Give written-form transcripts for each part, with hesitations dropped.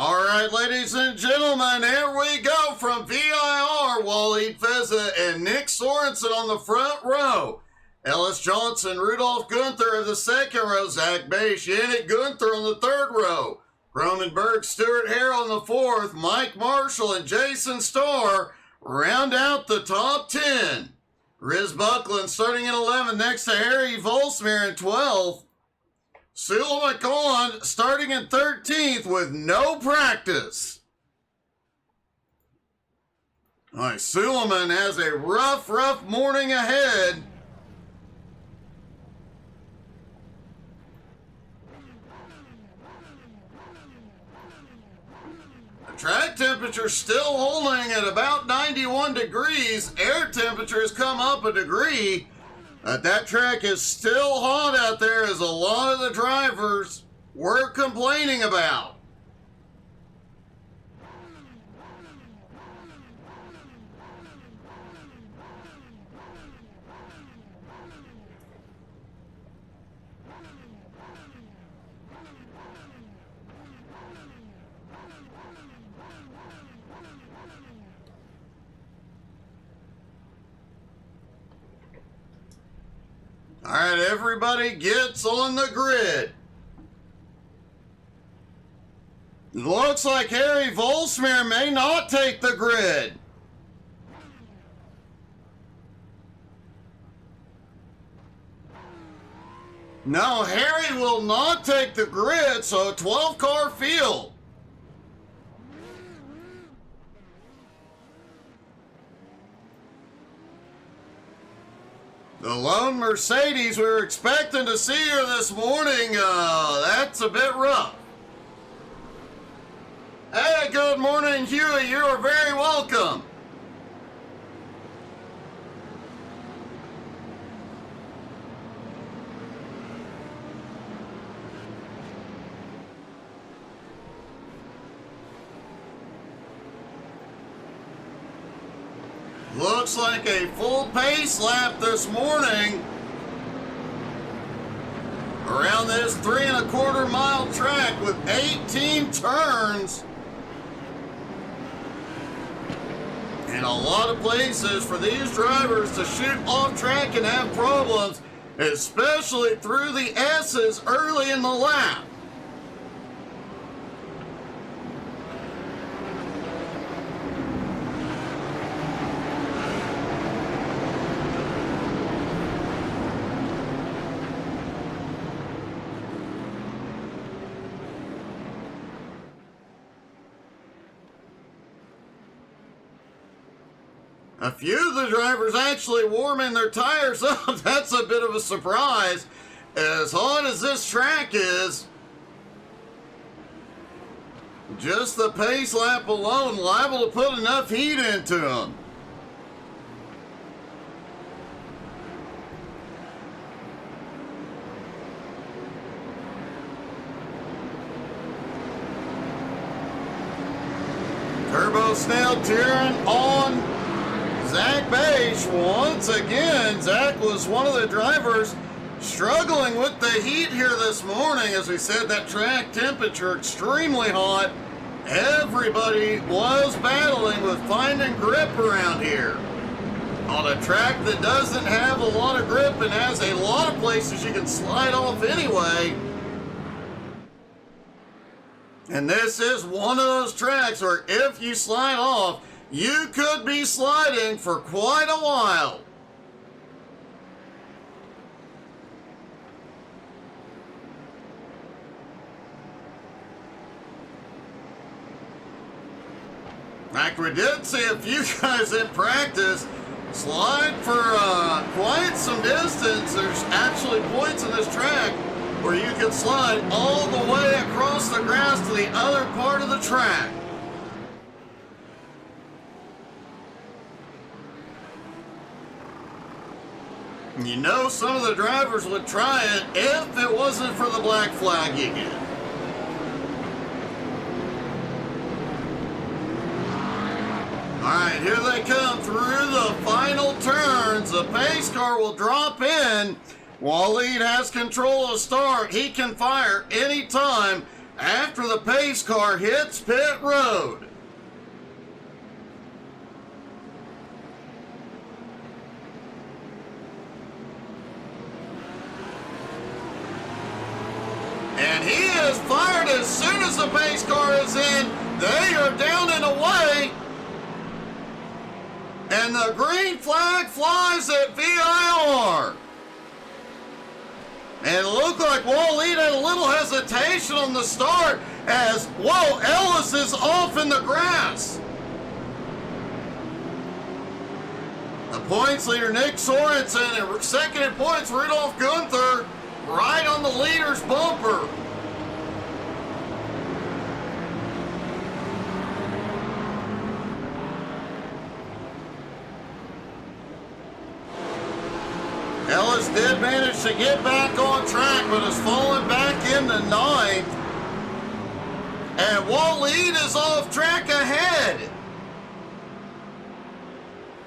All right, ladies and gentlemen, here we go from VIR. Waleed Feza and Nick Sorensen on the front row. Ellis Johnson, Rudolph Gunther of the second row. Zach Bache, Yannick Gunther on the third row. Cronenberg, Stuart Harrell on the fourth. Mike Marshall and Jason Starr round out the top 10. Riz Buckland starting in 11 next to Harry Volsmere in 12th. Sula McCollum starting in 13th with no practice. All right, Suleiman has a rough morning ahead. The track temperature still holding at about 91 degrees. Air temperature has come up a degree. That track is still hot out there, as a lot of the drivers were complaining about. All right, everybody gets on the grid. It looks like Harry Volsmere may not take the grid. No, Harry will not take the grid, so 12-car field. The lone Mercedes we were expecting to see her this morning, that's a bit rough. Hey, good morning, Huey. You are very welcome. Looks like a full pace lap this morning around this 3¼ mile track with 18 turns and a lot of places for these drivers to shoot off track and have problems, especially through the S's early in the lap. A few of the drivers actually warming their tires up. That's a bit of a surprise. As hot as this track is, just the pace lap alone liable to put enough heat into them. Turbo Snail tearing on Zach Bache once again. Zach was one of the drivers struggling with the heat here this morning. As we said, that track temperature extremely hot. Everybody was battling with finding grip around here. On a track that doesn't have a lot of grip and has a lot of places you can slide off anyway. And this is one of those tracks where if you slide off, you could be sliding for quite a while. Like we did see a few guys in practice slide for quite some distance. There's actually points in this track where you can slide all the way across the grass to the other part of the track. You know, some of the drivers would try it if it wasn't for the black flag again. All right, here they come through the final turns. The pace car will drop in. Waleed has control of start. He can fire anytime. after the pace car hits pit road. And he is fired as soon as the pace car is in. They are down and away. And the green flag flies at VIR. And it looked like Waleed had a little hesitation on the start as, whoa, Ellis is off in the grass. The points leader, Nick Sorensen, and second in points, Rudolph Gunther, right on the leader's bumper. Ellis did manage to get back on track, but has fallen back into ninth. And Waleed is off track ahead.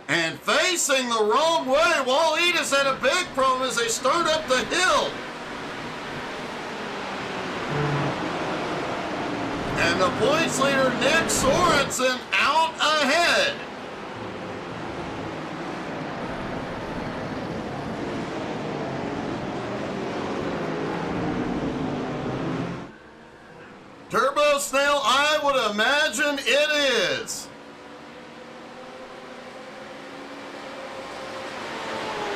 And facing the wrong way, Waleed has had a big problem as they start up the hill. And the points leader, Nick Sorensen, out ahead. Turbo Snail, I would imagine it is.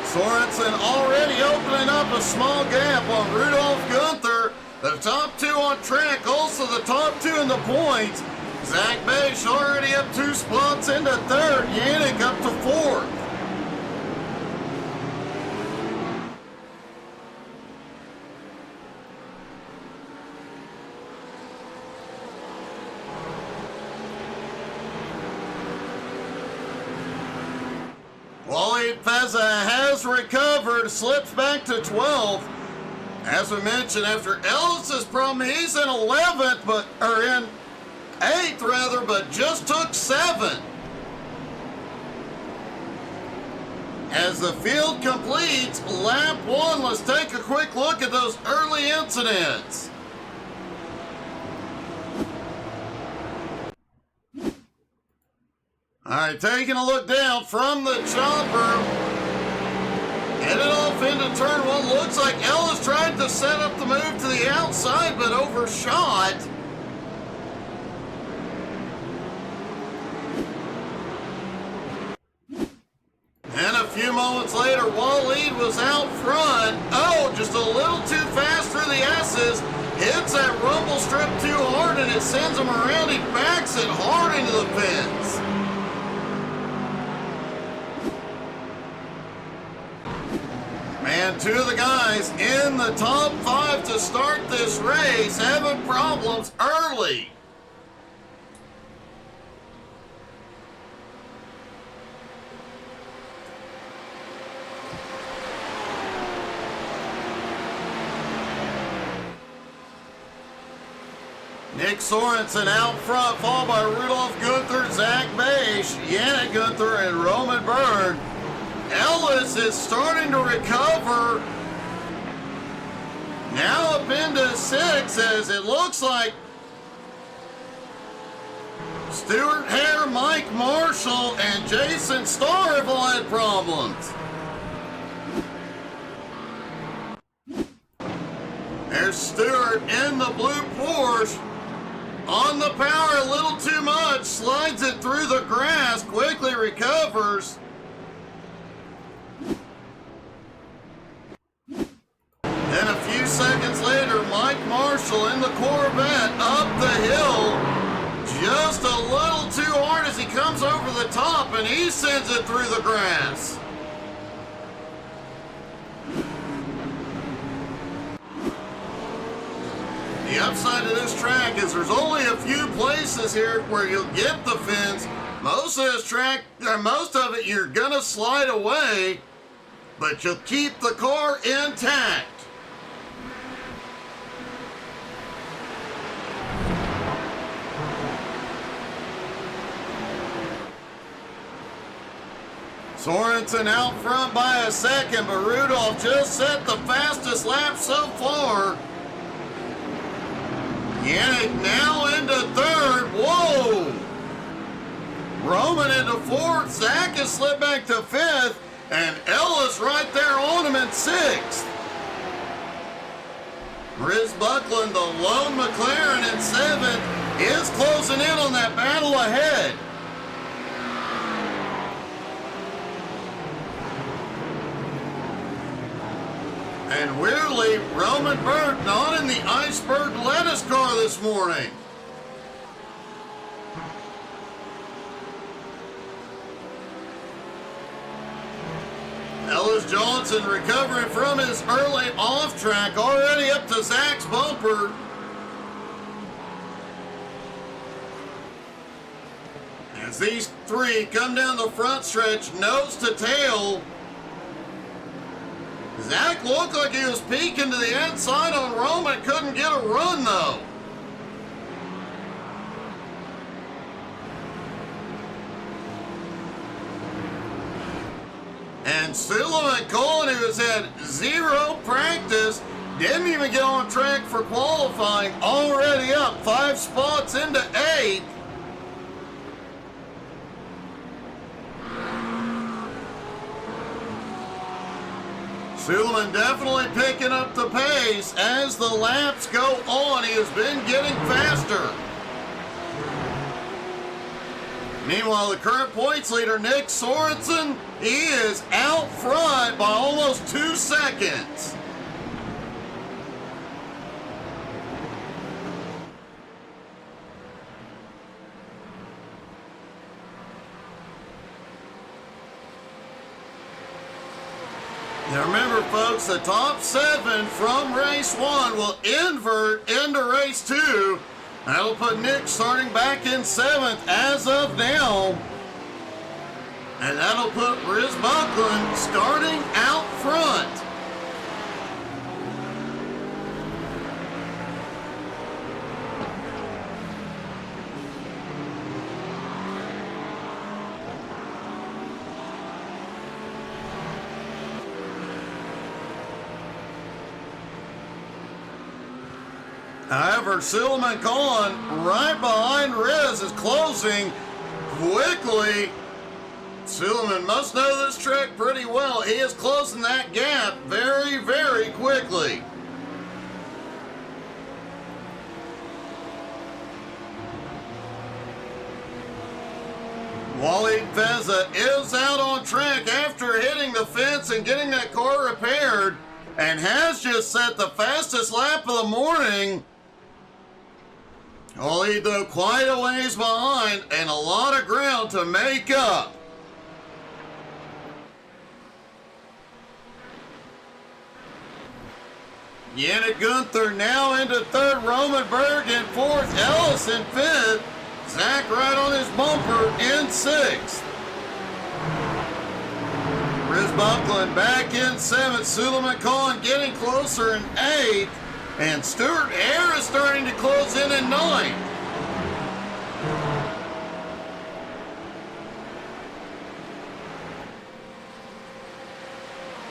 Sorensen already opening up a small gap on Rudolph Gunther. The top two on track, also the top two in the points. Zach Bache already up 2 spots into third. Yannick up to fourth. Waleed Feza has recovered, slips back to 12th. As we mentioned, after Ellis's problem, he's in 11th, or in 8th rather, but just took 7. As the field completes lap 1, let's take a quick look at those early incidents. All right, taking a look down from the chopper, headed off into turn 1. Looks like Ellis tried to set up the move to the outside, but overshot. And a few moments later, Waleed was out front. Oh, just a little too fast through the S's. Hits that rumble strip too hard, and it sends him around. He backs it hard into the fence. And 2 of the guys in the top 5 to start this race having problems early. Nick Sorensen out front, followed by Rudolph Gunther, Zach Bache, Yannick Gunther, and Roman Byrne. Ellis is starting to recover. Now up into 6 as it looks like Stuart Hare, Mike Marshall, and Jason Starr have all had problems. There's Stewart in the blue Porsche. On the power a little too much, slides it through the grass, quickly recovers. Then a few seconds later, Mike Marshall in the Corvette up the hill. Just a little too hard as he comes over the top, and he sends it through the grass. The upside of this track is there's only a few places here where you'll get the fence. Most of this track, or most of it, you're gonna slide away, but you'll keep the car intact. Sorensen out front by a second, but Rudolph just set the fastest lap so far. Yannick now into third. Whoa! Roman into fourth. Zach has slipped back to fifth. And Ellis right there on him in sixth. Riz Buckland, the lone McLaren in seventh, is closing in on that battle ahead. And weirdly, Roman Berg not in the Iceberg lettuce car this morning. Ellis Johnson recovering from his early off track, already up to Zach's bumper. As these three come down the front stretch, nose to tail. Zach looked like he was peeking to the inside on Roman, couldn't get a run though. And Sullivan Cullen, who has had zero practice, didn't even get on track for qualifying, already up 5 spots into 8th. Sullivan definitely picking up the pace as the laps go on. He has been getting faster. Meanwhile, the current points leader, Nick Sorensen, he is out front by almost 2 seconds. Now remember, folks, the top 7 from race 1 will invert into race 2. That'll put Nick starting back in 7th as of now. And that'll put Riz Buckland starting out front. However, Sullivan Cullen right behind Riz is closing quickly. Sullivan must know this track pretty well. He is closing that gap very, very quickly. Wally Feza is out on track after hitting the fence and getting that car repaired, and has just set the fastest lap of the morning. Wally, though, quite a ways behind and a lot of ground to make up. Yannick Gunther now into 3rd, Roman Berg in 4th, Ellis in 5th, Zach right on his bumper in 6th. Riz Buckland back in 7th, Sullivan Cullen getting closer in 8th, and Stuart Hare is starting to close in 9th.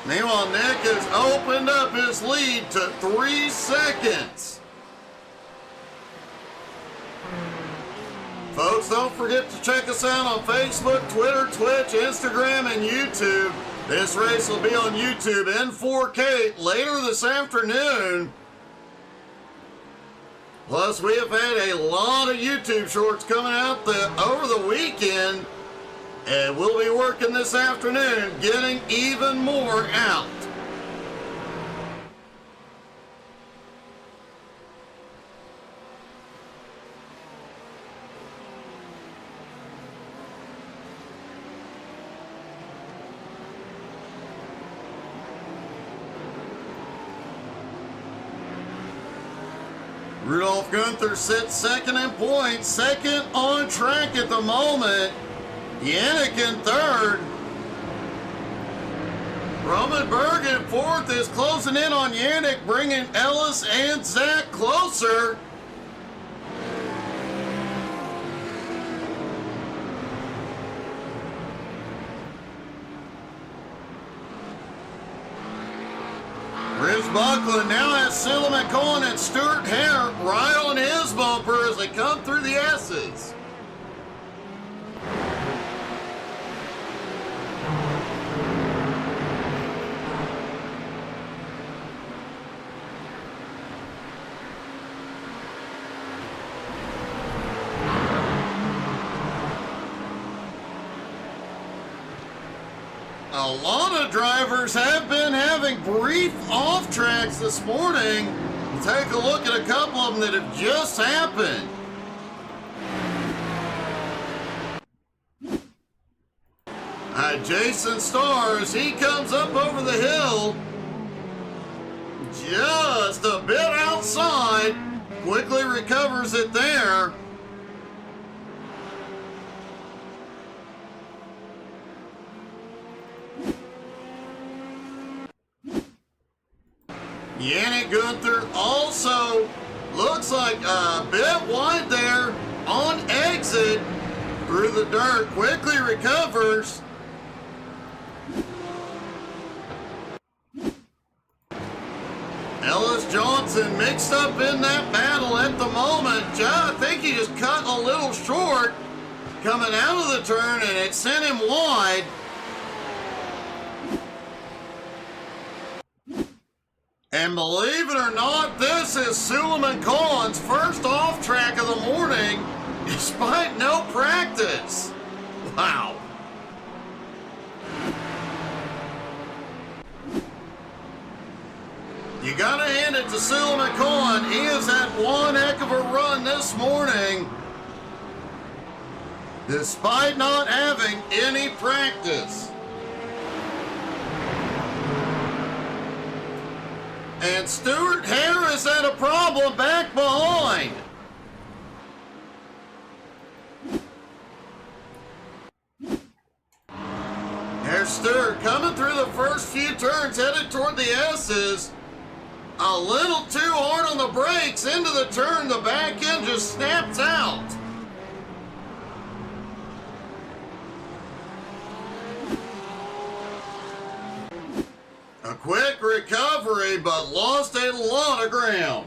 Meanwhile, Nick has opened up his lead to 3 seconds. Folks, don't forget to check us out on Facebook, Twitter, Twitch, Instagram, and YouTube. This race will be on YouTube in 4K later this afternoon. Plus, we have had a lot of YouTube shorts coming out over the weekend. And we'll be working this afternoon, getting even more out. Rudolph Gunther sits 2nd in points, 2nd on track at the moment. Yannick in 3rd. Roman Berg in 4th is closing in on Yannick, bringing Ellis and Zach closer. Rich Buckland now has Suleiman Cohen and Stuart Hare right on his bumper as they come through the S's. A lot of drivers have been having brief off tracks this morning. Take a look at a couple of them that have just happened. Jason Starr, as he comes up over the hill, just a bit outside, quickly recovers it there. Yannick Gunther also looks like a bit wide there on exit through the dirt, quickly recovers. Ellis Johnson mixed up in that battle at the moment. I think he just cut a little short coming out of the turn and it sent him wide. And believe it or not, this is Suleiman Cohen's first off track of the morning, despite no practice. Wow. You gotta hand it to Suleiman Cohen. He has had one heck of a run this morning, despite not having any practice. And Stuart Harris had a problem back behind. There's Stuart coming through the first few turns, headed toward the S's. A little too hard on the brakes into the turn. The back end just snaps out. A quick recovery, but lost a lot of ground.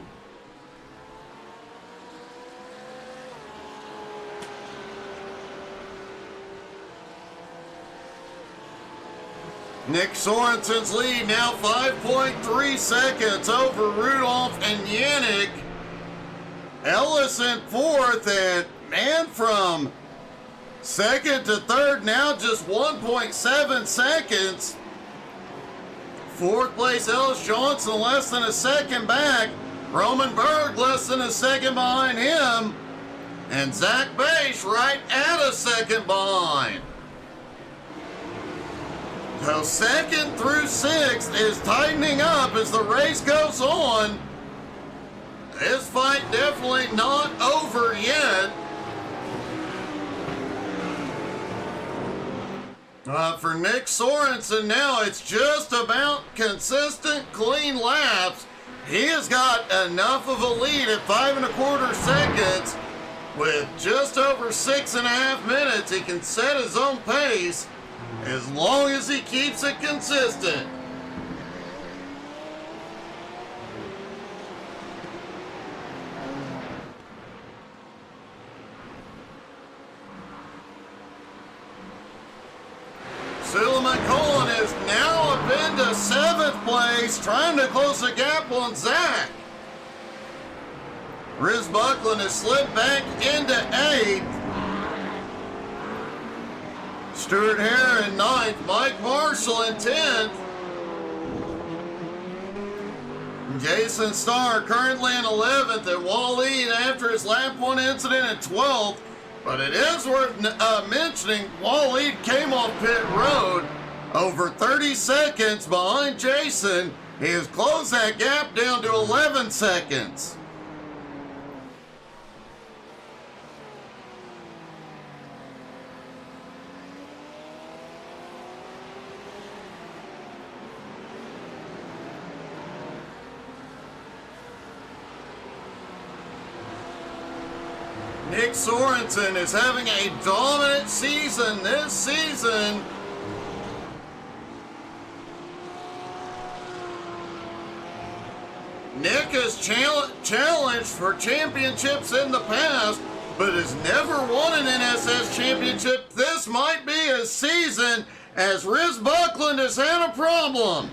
Nick Sorensen's lead now 5.3 seconds over Rudolph and Yannick. Ellis in fourth, and man, from second to third now just 1.7 seconds. Fourth place, Ellis Johnson less than a second back. Roman Berg less than a second behind him. And Zach Bache right at a second behind. So second through sixth is tightening up as the race goes on. This fight definitely not over yet. For Nick Sorensen now, it's just about consistent, clean laps. He has got enough of a lead at 5 1/4 seconds. With just over 6.5 minutes, he can set his own pace as long as he keeps it consistent. Suleiman Cohen is now up into 7th place, trying to close the gap on Zach. Riz Buckland has slipped back into 8th. Stuart Hare in 9th, Mike Marshall in 10th. Jason Starr currently in 11th, and Waleed after his lap 1 incident at 12th. But it is worth mentioning, Waleed came off pit road over 30 seconds behind Jason. He has closed that gap down to 11 seconds. Nick Sorensen is having a dominant season this season. Nick has challenged for championships in the past, but has never won an NSS championship. This might be his season, as Riz Buckland has had a problem.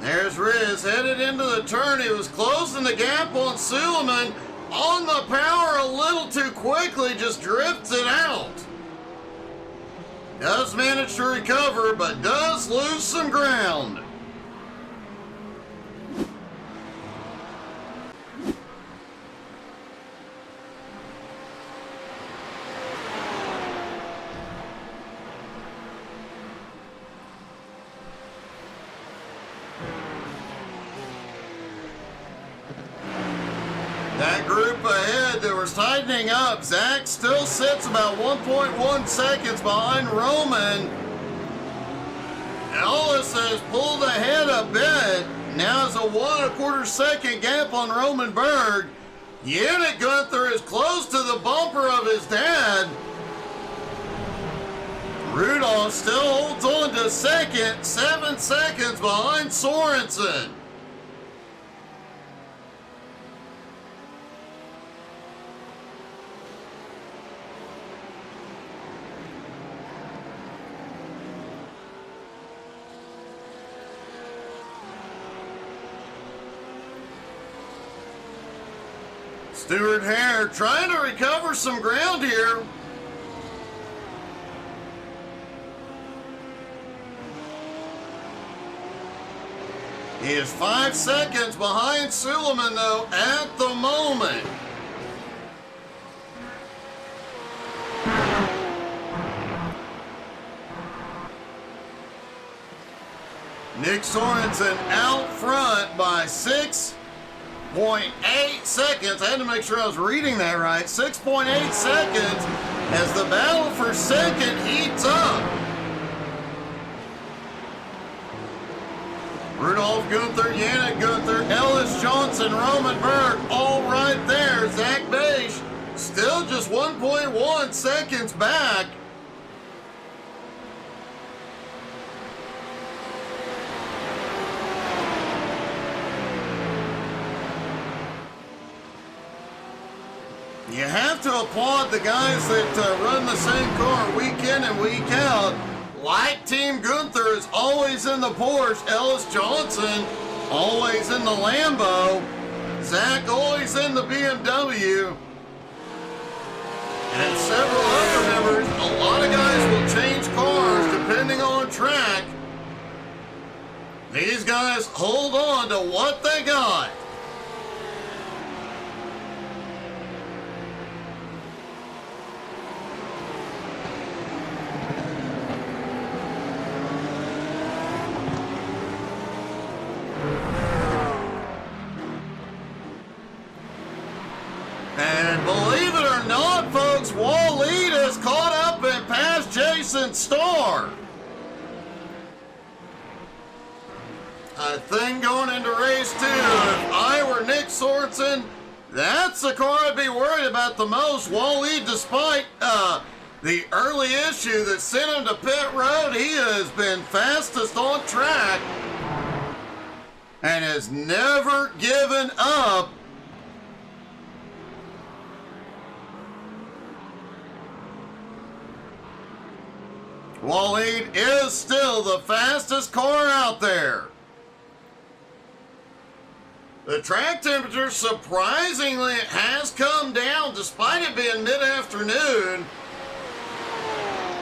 There's Riz headed into the turn. He was closing the gap on Suleiman. On the power a little too quickly, just drifts it out. Does manage to recover, but does lose some ground. That group ahead that was tightening up, Zach still sits about 1.1 seconds behind Roman. Ellis has pulled ahead a bit. Now it's a 1 1/4 second gap on Roman Berg. Yannick Gunther is close to the bumper of his dad. Rudolph still holds on to second, 7 seconds behind Sorensen. Stuart Hare trying to recover some ground here. He is 5 seconds behind Suleiman, though, at the moment. Nick Sorensen out front by 6.8 seconds. I had to make sure I was reading that right. 6.8 seconds as the battle for second heats up. Rudolph Gunther, Yannick Gunther, Ellis Johnson, Roman Berg, all right there. Zach Beisch still just 1.1 seconds back. You have to applaud the guys that run the same car week in and week out. Like Team Gunther is always in the Porsche. Ellis Johnson always in the Lambo. Zach always in the BMW. And several other members. A lot of guys will change cars depending on track. These guys hold on to what they got. And believe it or not, folks, Waleed has caught up and passed Jason Starr. I think going into race 2, if I were Nick Sorensen, that's the car I'd be worried about the most. Waleed, despite the early issue that sent him to pit road, he has been fastest on track and has never given up. Waleed is still the fastest car out there. The track temperature, surprisingly, has come down despite it being mid-afternoon.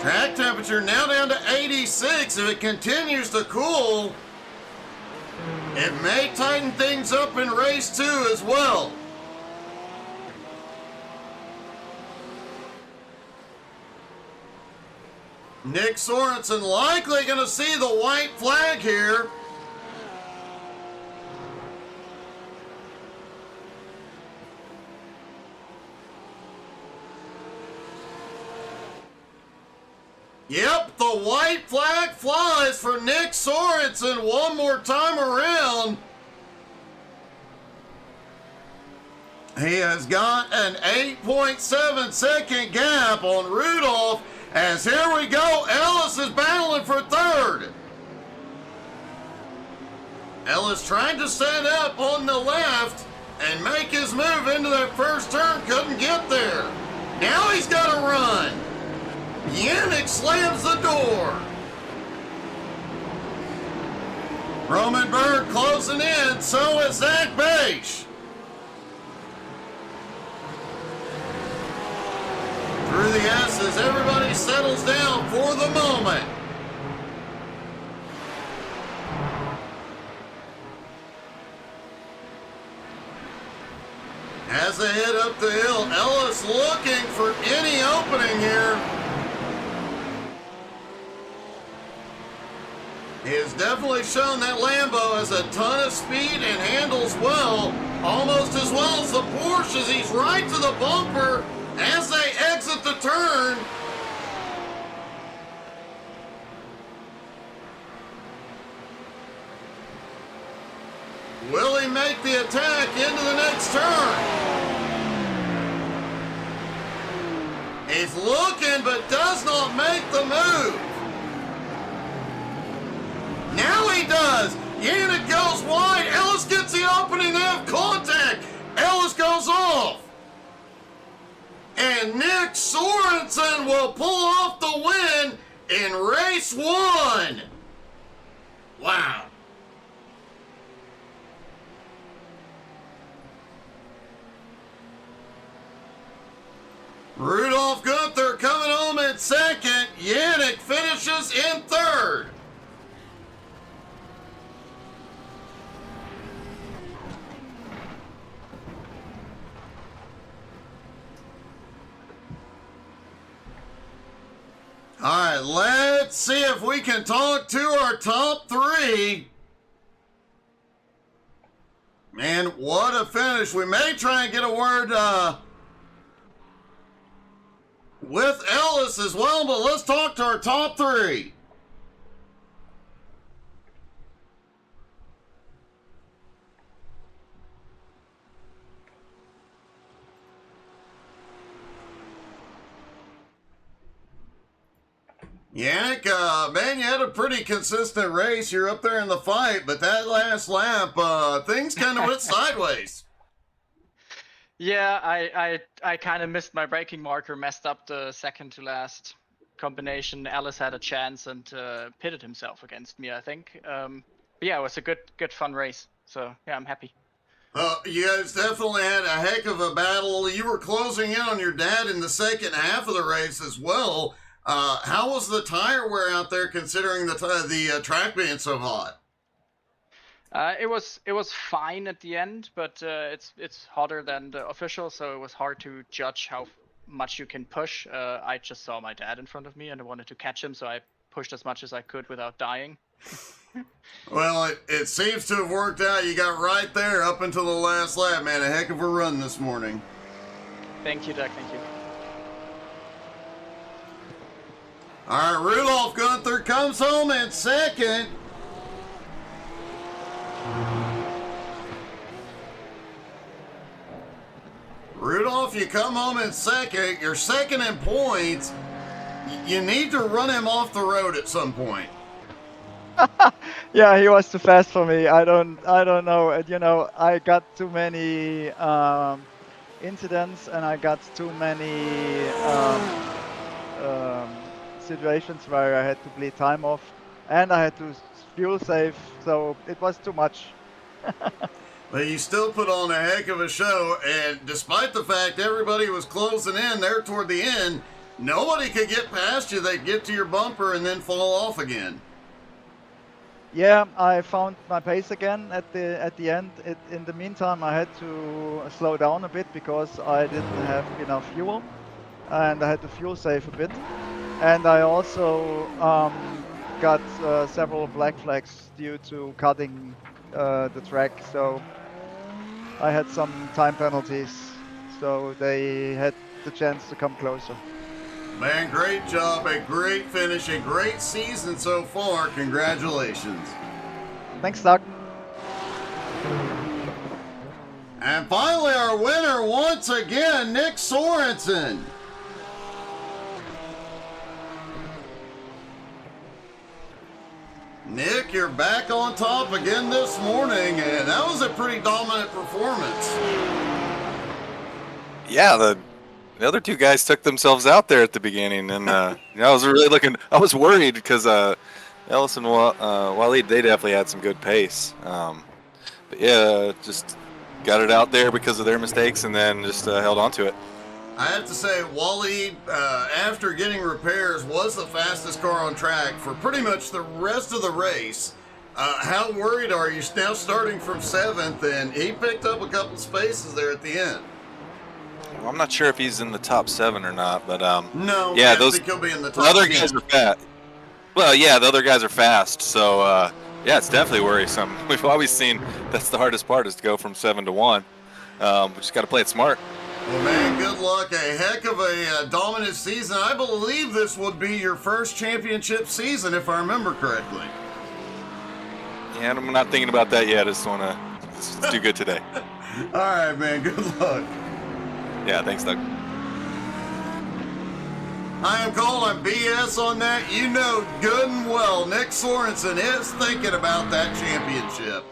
Track temperature now down to 86. If it continues to cool, it may tighten things up in race 2 as well. Nick Sorensen likely going to see the white flag here. Yep, the white flag flies for Nick Sorensen one more time around. He has got an 8.7 second gap on Rudolph. As here we go, Ellis is battling battling for third. Ellis trying to set up on the left and make his move into that first turn. Couldn't get there. Now he's got to run. Yannick slams the door. Roman Berg closing in. So is Zach Bache. Through the S's, everybody settles down for the moment. As they head up the hill, Ellis looking for any opening here. He has definitely shown that Lambo has a ton of speed and handles well, almost as well as the Porsche, as he's right to the bumper as they exit the turn. Will he make the attack into the next turn? He's looking but does not make the move. Now he does. Yannick goes wide. Ellis gets the opening. They have contact. Ellis goes off. And Nick Sorensen will pull off the win in race 1. Wow. Rudolph Gunther coming home in second. Yannick finishes in third. All right, let's see if we can talk to our top 3. Man, what a finish. We may try and get a word with Ellis as well, but let's talk to our top 3. Yannick, man, you had a pretty consistent race. You're up there in the fight, but that last lap, things kind of went sideways. Yeah, I kind of missed my braking marker, messed up the second to last combination. Ellis had a chance and pitted himself against me, I think. But yeah, it was a good fun race. So yeah, I'm happy. You guys definitely had a heck of a battle. You were closing in on your dad in the second half of the race as well. How was the tire wear out there, considering the track being so hot? It was fine at the end, but it's hotter than the official, so it was hard to judge how much you can push. I just saw my dad in front of me and I wanted to catch him, so I pushed as much as I could without dying. Well, it seems to have worked out. You got right there up until the last lap, man. A heck of a run this morning. Thank you, Doug. Thank you. All right, Rudolph Gunther comes home in second. Rudolph, you come home in second. You're second in points. You need to run him off the road at some point. Yeah, he was too fast for me. I don't know. You know, I got too many incidents and I got too many situations where I had to bleed time off and I had to fuel save, so it was too much. But you still put on a heck of a show, and despite the fact everybody was closing in there toward the end, nobody could get past you. They'd get to your bumper and then fall off again. Yeah, I found my pace again at the end. In the meantime, I had to slow down a bit because I didn't have enough fuel, and I had to fuel save a bit. And I also got several black flags due to cutting the track, so I had some time penalties, so they had the chance to come closer. Man, great job, a great finish, a great season so far. Congratulations. Thanks, Doug. And finally, our winner once again, Nick Sorensen. Nick, you're back on top again this morning, and that was a pretty dominant performance. Yeah, the other two guys took themselves out there at the beginning, and I was really I was worried because Ellis and Waleed, they definitely had some good pace. But yeah, just got it out there because of their mistakes, and then just held on to it. I have to say, Waleed, after getting repairs, was the fastest car on track for pretty much the rest of the race. How worried are you now starting from 7th? And he picked up a couple spaces there at the end. Well, I'm not sure if he's in the top 7 or not, but no, yeah, I think he'll be in the top. The other 10. guys are fast. Well, yeah, the other guys are fast, so yeah, it's definitely worrisome. We've always seen that's the hardest part is to go from 7 to 1. We just got to play it smart. Well, man, good luck. A heck of a dominant season. I believe this would be your first championship season, if I remember correctly. Yeah, I'm not thinking about that yet. I just want to do good today. All right, man. Good luck. Yeah, thanks, Doug. I am calling BS on that. You know good and well Nick Sorensen is thinking about that championship.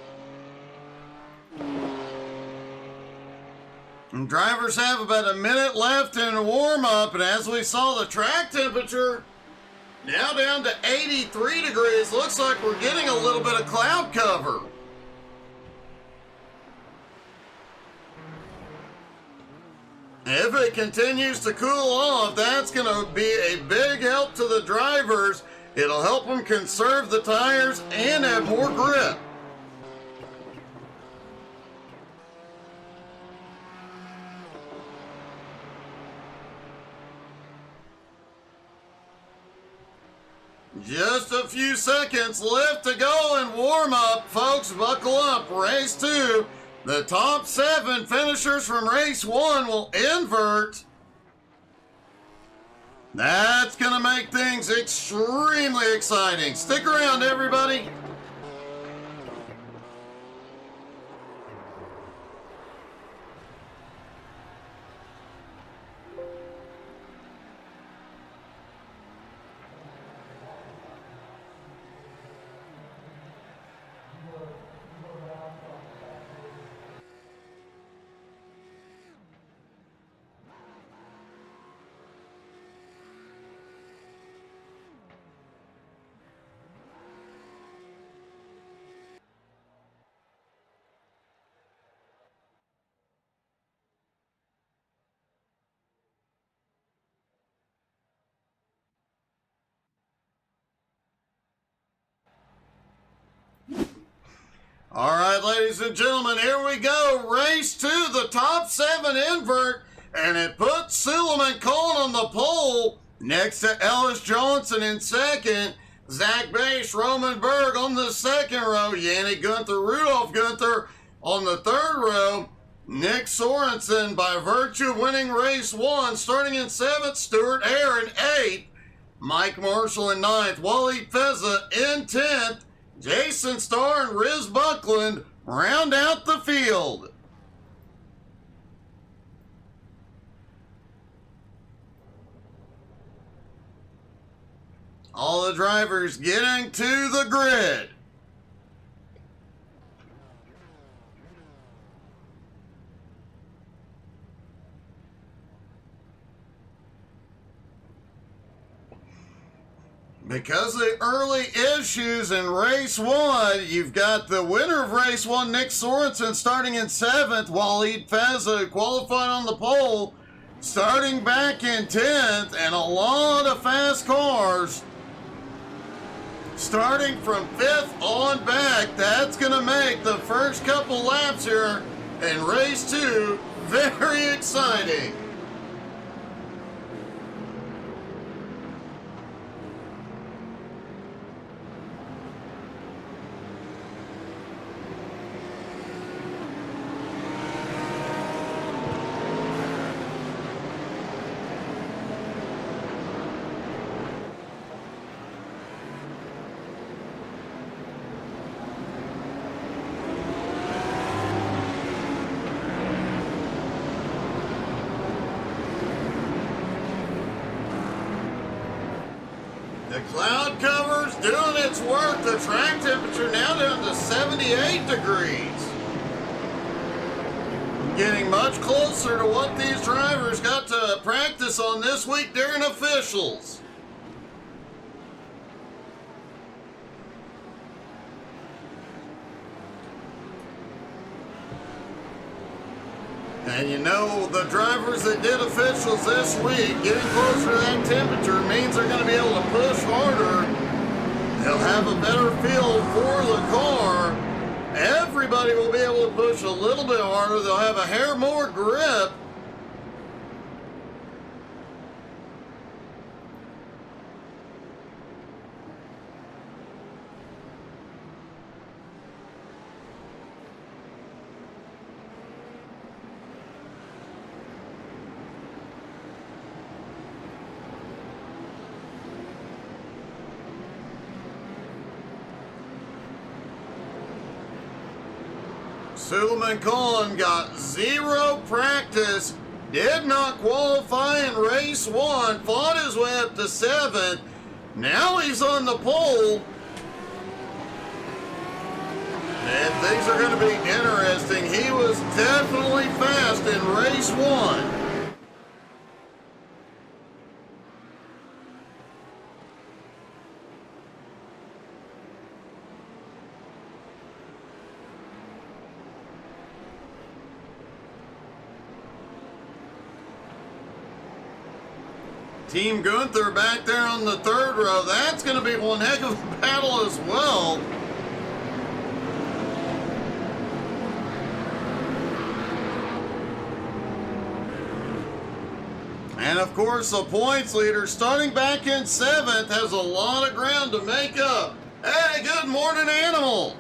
And drivers have about a minute left in a warm-up, and as we saw, the track temperature now down to 83 degrees. Looks like we're getting a little bit of cloud cover. If it continues to cool off, that's going to be a big help to the drivers. It'll help them conserve the tires and have more grip. Just a few seconds left to go and warm up, folks. Buckle up. Race 2. The top 7 finishers from race 1 will invert. That's going to make things extremely exciting. Stick around, everybody. All right, ladies and gentlemen, here we go. Race 2, the top 7 invert, and it puts Suleiman Khan on the pole next to Ellis Johnson in second. Zach Bache, Roman Berg on the second row. Yanni Gunther, Rudolph Gunther on the third row. Nick Sorensen, by virtue of winning race 1, starting in 7th. Stuart Hare in 8th. Mike Marshall in 9th. Waleed Feza in 10th. Jason Starr and Riz Buckland round out the field. All the drivers getting to the grid. Because of the early issues in race 1, you've got the winner of race 1, Nick Sorensen, starting in 7th. Waleed Feza qualified on the pole, starting back in 10th, and a lot of fast cars starting from 5th on back. That's going to make the first couple laps here in race 2 very exciting. The cloud cover's doing its work. The track temperature now down to 78 degrees. Getting much closer to what these drivers got to practice on this week during officials. And you know, the drivers that did officials this week, getting closer to that temperature means they're going to be able to push harder. They'll have a better feel for the car. Everybody will be able to push a little bit harder. They'll have a hair more grip. Suleiman Khan got 0 practice, did not qualify in race 1, fought his way up to 7th. Now he's on the pole. And things are going to be interesting. He was definitely fast in race 1. Team Gunther back there on the 3rd row. That's going to be one heck of a battle as well. And of course, the points leader, starting back in 7th, has a lot of ground to make up. Hey, good morning, Animal.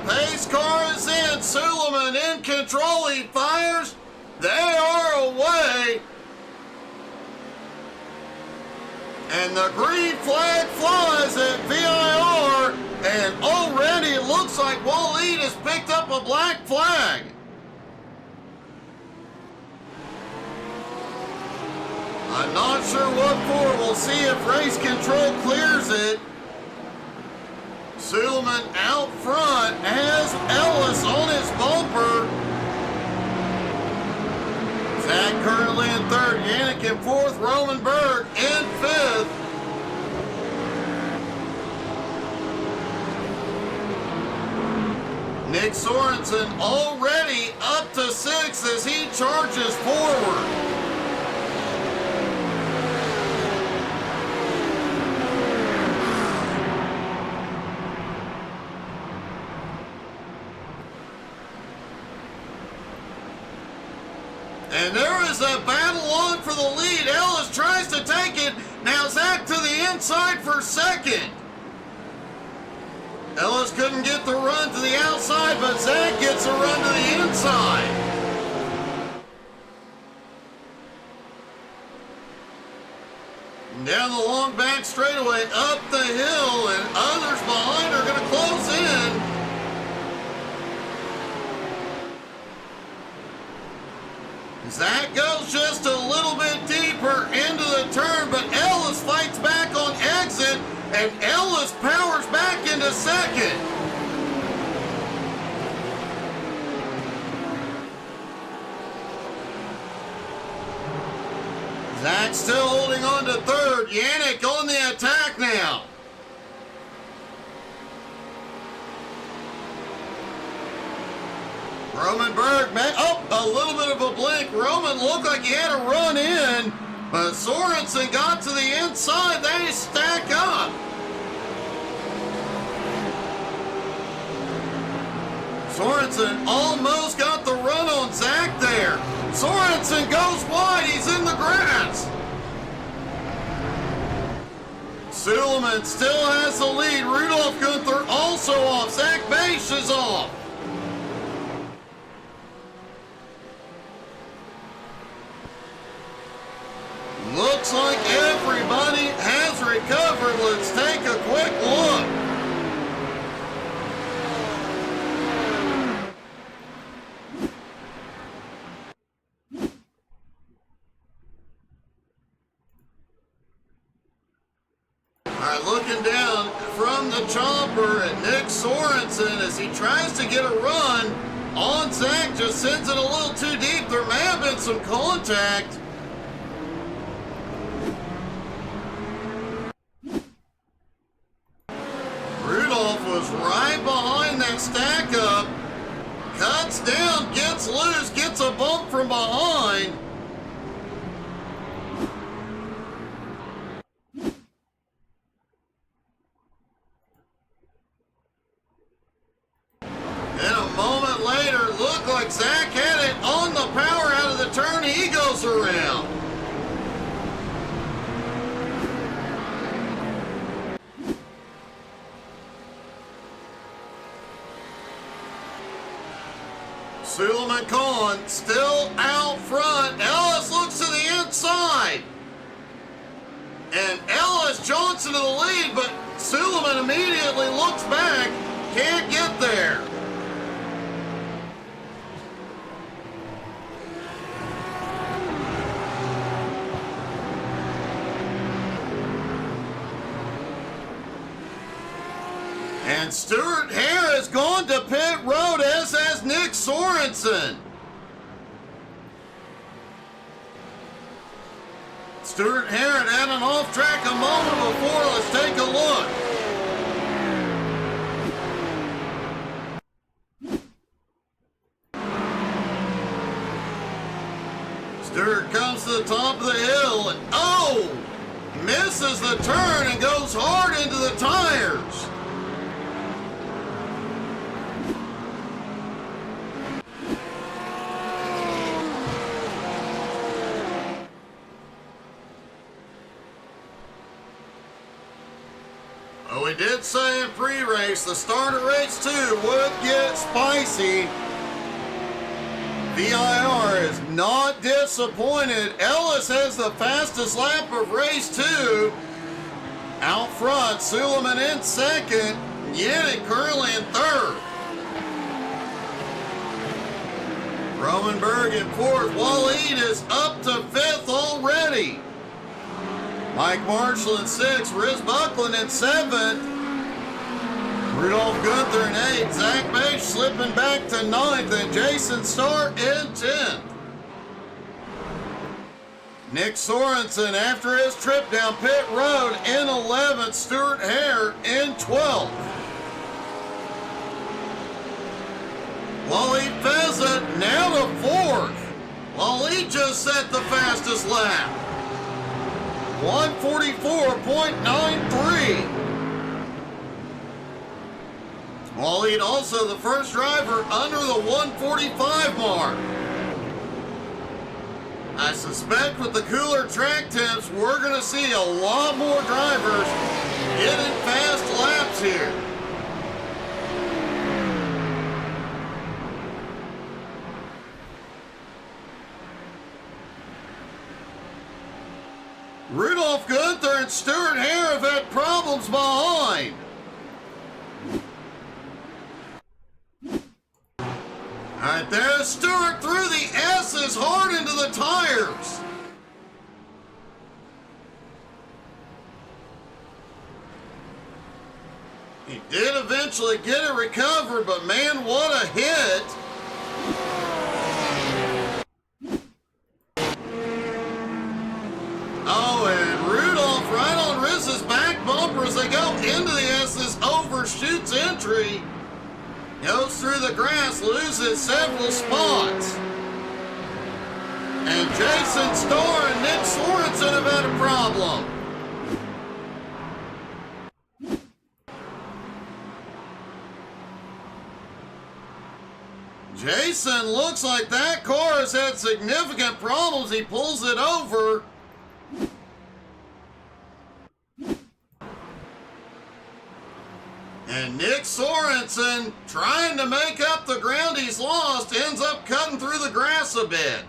Pace car is in. Suleiman in control. He fires. They are away. And the green flag flies at VIR. And already it looks like Waleed has picked up a black flag. I'm not sure what for. We'll see if race control clears it. Suleiman out front has Ellis on his bumper. Zach currently in 3rd, Yannick in 4th, Roman Berg in 5th. Nick Sorensen already up to 6th as he charges forward. And there is a battle on for the lead. Ellis tries to take it. Now Zach to the inside for 2nd. Ellis couldn't get the run to the outside, but Zach gets a run to the inside. And down the long back straightaway, up the hill, and others behind are going to close in. Zach goes just a little bit deeper into the turn, but Ellis fights back on exit, and Ellis powers back into 2nd. Zach still holding on to 3rd. Yannick on the attack now. Roman Berg, a little bit of a blink. Roman looked like he had a run in, but Sorensen got to the inside. They stack up. Sorensen almost got the run on Zach there. Sorensen goes wide. He's in the grass. Suleiman still has the lead. Rudolph Gunther also off. Zach Bache is off. Looks like everybody has recovered. Let's take a quick look. Looking down from the chopper at Nick Sorensen as he tries to get a run on Zach, just sends it a little too deep. There may have been some contact. Rudolph was right behind that stack up, cuts down, gets loose, gets a bump from behind. Looked like Zach had it on the power out of the turn. He goes around. Suleiman Khan still out front. Ellis looks to the inside. And Ellis Johnson to the lead, but Suleiman immediately looks back. Can't get there. And Stuart Hare has gone to pit road, as has Nick Sorensen. Stuart Hare had an off track a moment before. Let's take a look. Stuart comes to the top of the hill and misses the turn and goes hard into the tires. We did say in pre-race the start of race 2 would get spicy. VIR is not disappointed. Ellis has the fastest lap of race 2. Out front, Suleiman in second, Yannick currently in third. Romanberg in fourth. Waleed is up to fifth already. Mike Marshall in 6th, Riz Buckland in 7th, Rudolph Gunther in 8th, Zach Bache slipping back to 9th, and Jason Starr in 10th. Nick Sorensen, after his trip down pit road, in 11th, Stuart Hare in 12th. Waleed Feza now to 4th. Waleed just set the fastest lap. 144.93. Waleed also the first driver under the 145 mark. I suspect with the cooler track temps, we're going to see a lot more drivers getting fast laps here. Rudolph Gunther and Stuart Hare have had problems behind. All right, there's Stuart through the S's hard into the tires. He did eventually get it recovered, but man, what a hit. Oh, and Rudolph right on Riz's back bumper as they go into the S's, overshoots entry. Goes through the grass, loses several spots. And Jason Starr and Nick Sorensen have had a problem. Jason looks like that car has had significant problems. He pulls it over. And Nick Sorensen, trying to make up the ground he's lost, ends up cutting through the grass a bit.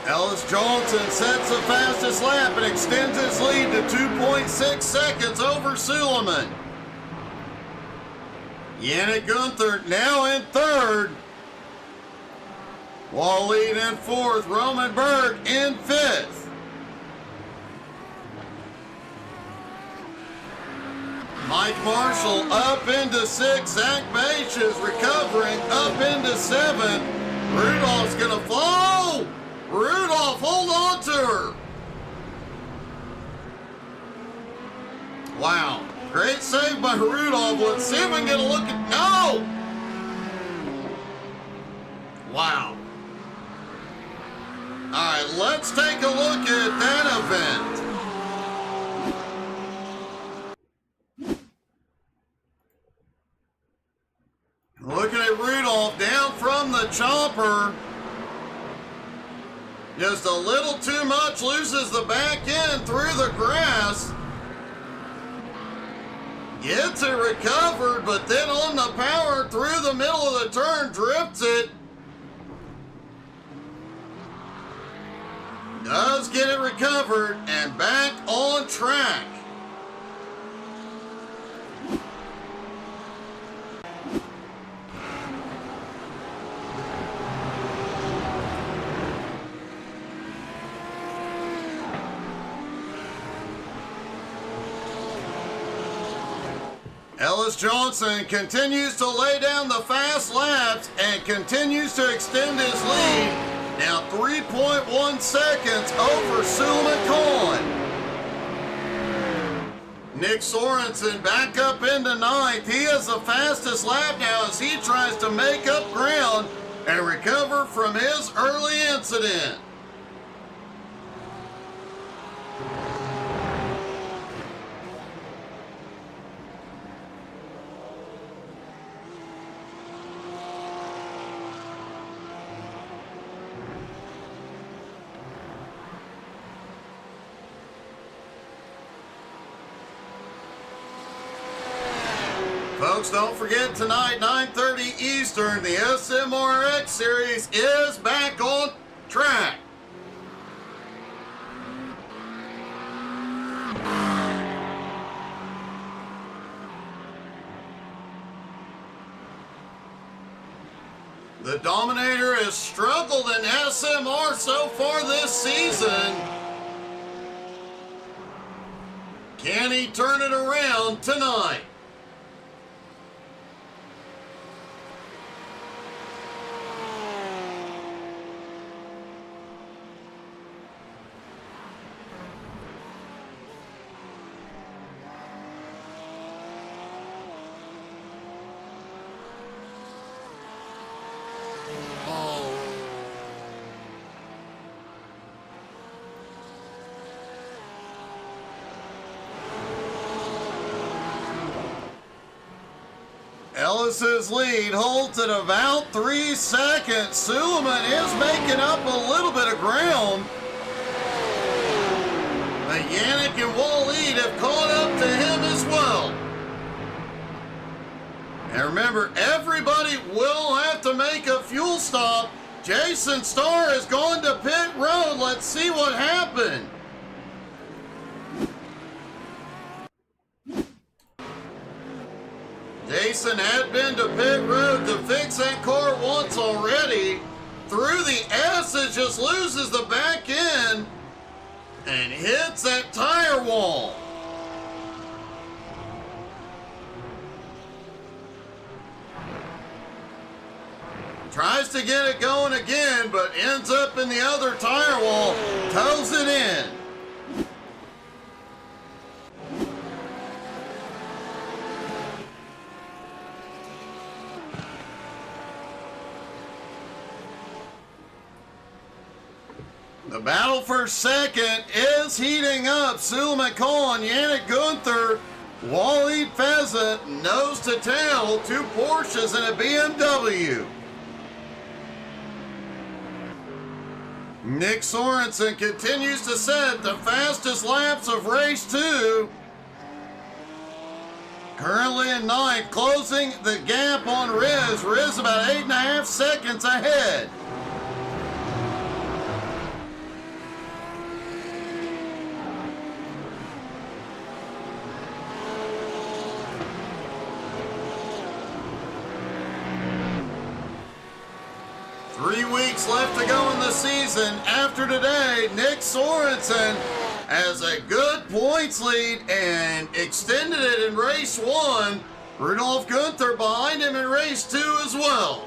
Ellis Johnson sets the fastest lap and extends his lead to 2.6 seconds over Suleiman. Yannick Gunther now in third. Waleed in fourth. Roman Berg in fifth. Mike Marshall up into sixth. Zach Bache is recovering up into seventh. Rudolph's gonna fall. Rudolph, hold on to her. Wow. Great save by Rudolph. Let's see if we can get a look at... No! Wow. All right, let's take a look at that event. Looking at Rudolph down from the chopper. Just a little too much, loses the back end through the grass. Gets it recovered, but then on the power through the middle of the turn, drifts it. Does get it recovered and back on track. Ellis Johnson continues to lay down the fast laps and continues to extend his lead. Now 3.1 seconds over Suleiman Cohen. Nick Sorensen back up into ninth. He has the fastest lap now as he tries to make up ground and recover from his early incident. Folks, don't forget tonight, 9:30 Eastern, the SMRX Series is back on track. The Dominator has struggled in SMR so far this season. Can he turn it around tonight? Ellis's lead holds at about 3 seconds. Suleiman is making up a little bit of ground. But Yannick and Waleed have caught up to him as well. And remember, everybody will have to make a fuel stop. Jason Starr has gone to pit road. Let's see what happened. Jason had been to pit road to fix that car once already. Through the S, it just loses the back end and hits that tire wall. Tries to get it going again, but ends up in the other tire wall, tows it in. The battle for second is heating up. Suleiman Kohn, Yannick Gunther, Walid Feza, nose to tail, 2 Porsches and a BMW. Nick Sorensen continues to set the fastest laps of race 2. Currently in 9th, closing the gap on Riz. Riz about 8.5 seconds ahead. Three weeks left to go in the season. After today, Nick Sorensen has a good points lead and extended it in race 1. Rudolf Gunther behind him in race 2 as well.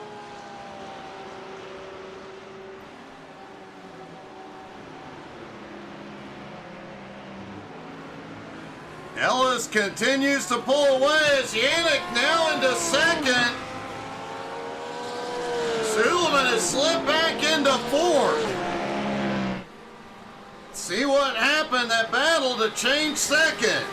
Ellis continues to pull away as Yannick now into second. Suleiman has slipped back into 4th. See what happened, that battle to change second.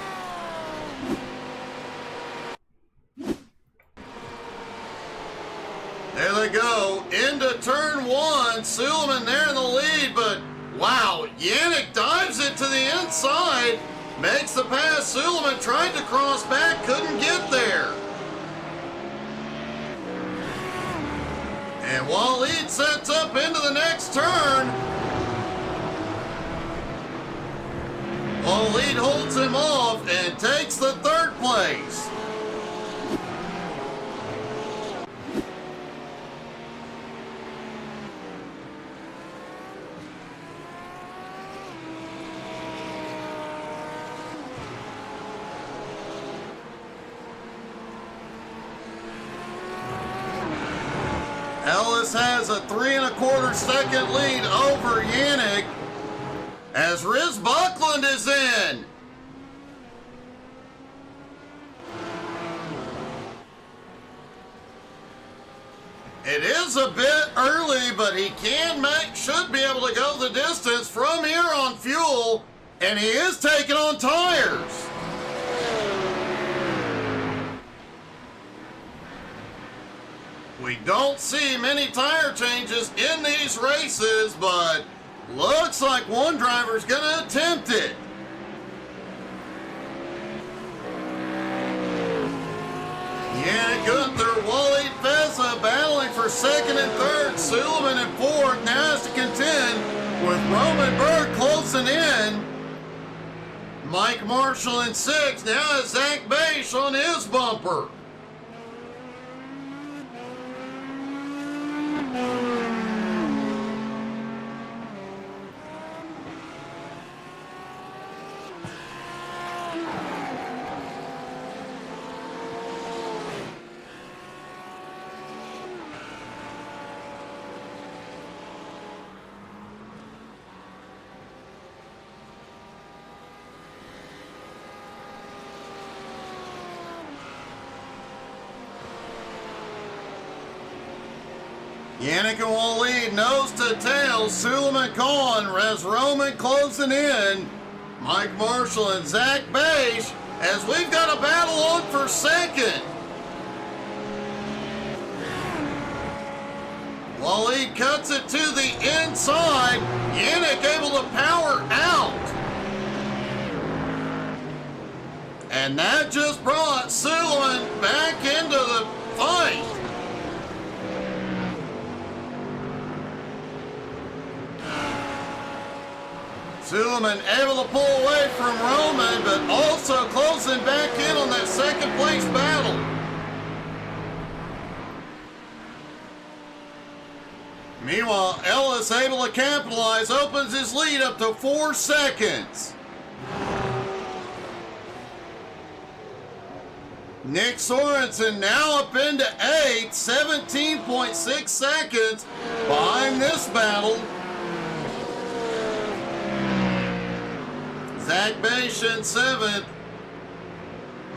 There they go, into turn 1. Suleiman there in the lead, but wow, Yannick dives it to the inside, makes the pass. Suleiman tried to cross back, couldn't get there. And Walid sets up into the next turn. Walid holds him off and takes the 3rd place. Ellis has a 3 1/4 second lead over Yannick as Riz Buckland is in. It is a bit early, but he should be able to go the distance from here on fuel, and he is taking on tires. We don't see many tire changes in these races, but looks like one driver's going to attempt it. Yannick Gunther, Walid Feza battling for 2nd and 3rd. Suleiman in 4th now has to contend with Roman Berg closing in. Mike Marshall in 6th. Now has Zach Bache on his bumper. Yannick and Walid nose to tail. Suleiman Kohn, Rez Roman closing in. Mike Marshall and Zach Bache as we've got a battle on for 2nd. Walid cuts it to the inside. Yannick able to power out. And that just brought Suleiman back into the fight. Suleiman able to pull away from Roman, but also closing back in on that 2nd place battle. Meanwhile, Ellis able to capitalize, opens his lead up to 4 seconds. Nick Sorensen now up into 8th, 17.6 seconds behind this battle. Zach Bache in 7th.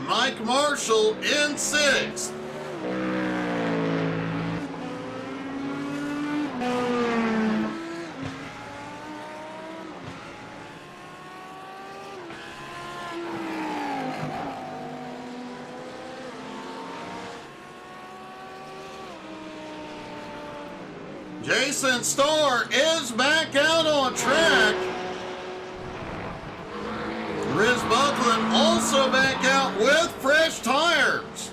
Mike Marshall in 6th. Jason Starr is back out on track. Riz Buckland also back out with fresh tires.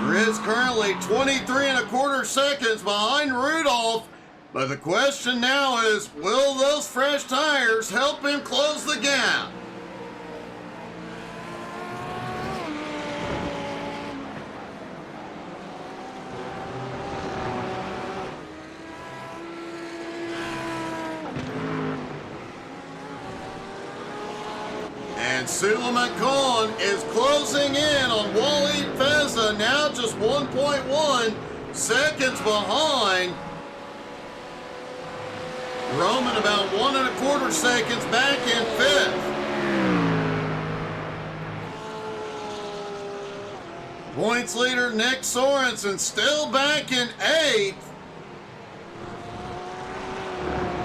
Riz currently 23.25 seconds behind Rudolph, but the question now is, will those fresh tires help him close the gap? And Suleiman Khan is closing in on Waleed Feza, now just 1.1 seconds behind. Roman about 1.25 seconds back in 5th. Points leader Nick Sorensen still back in 8th.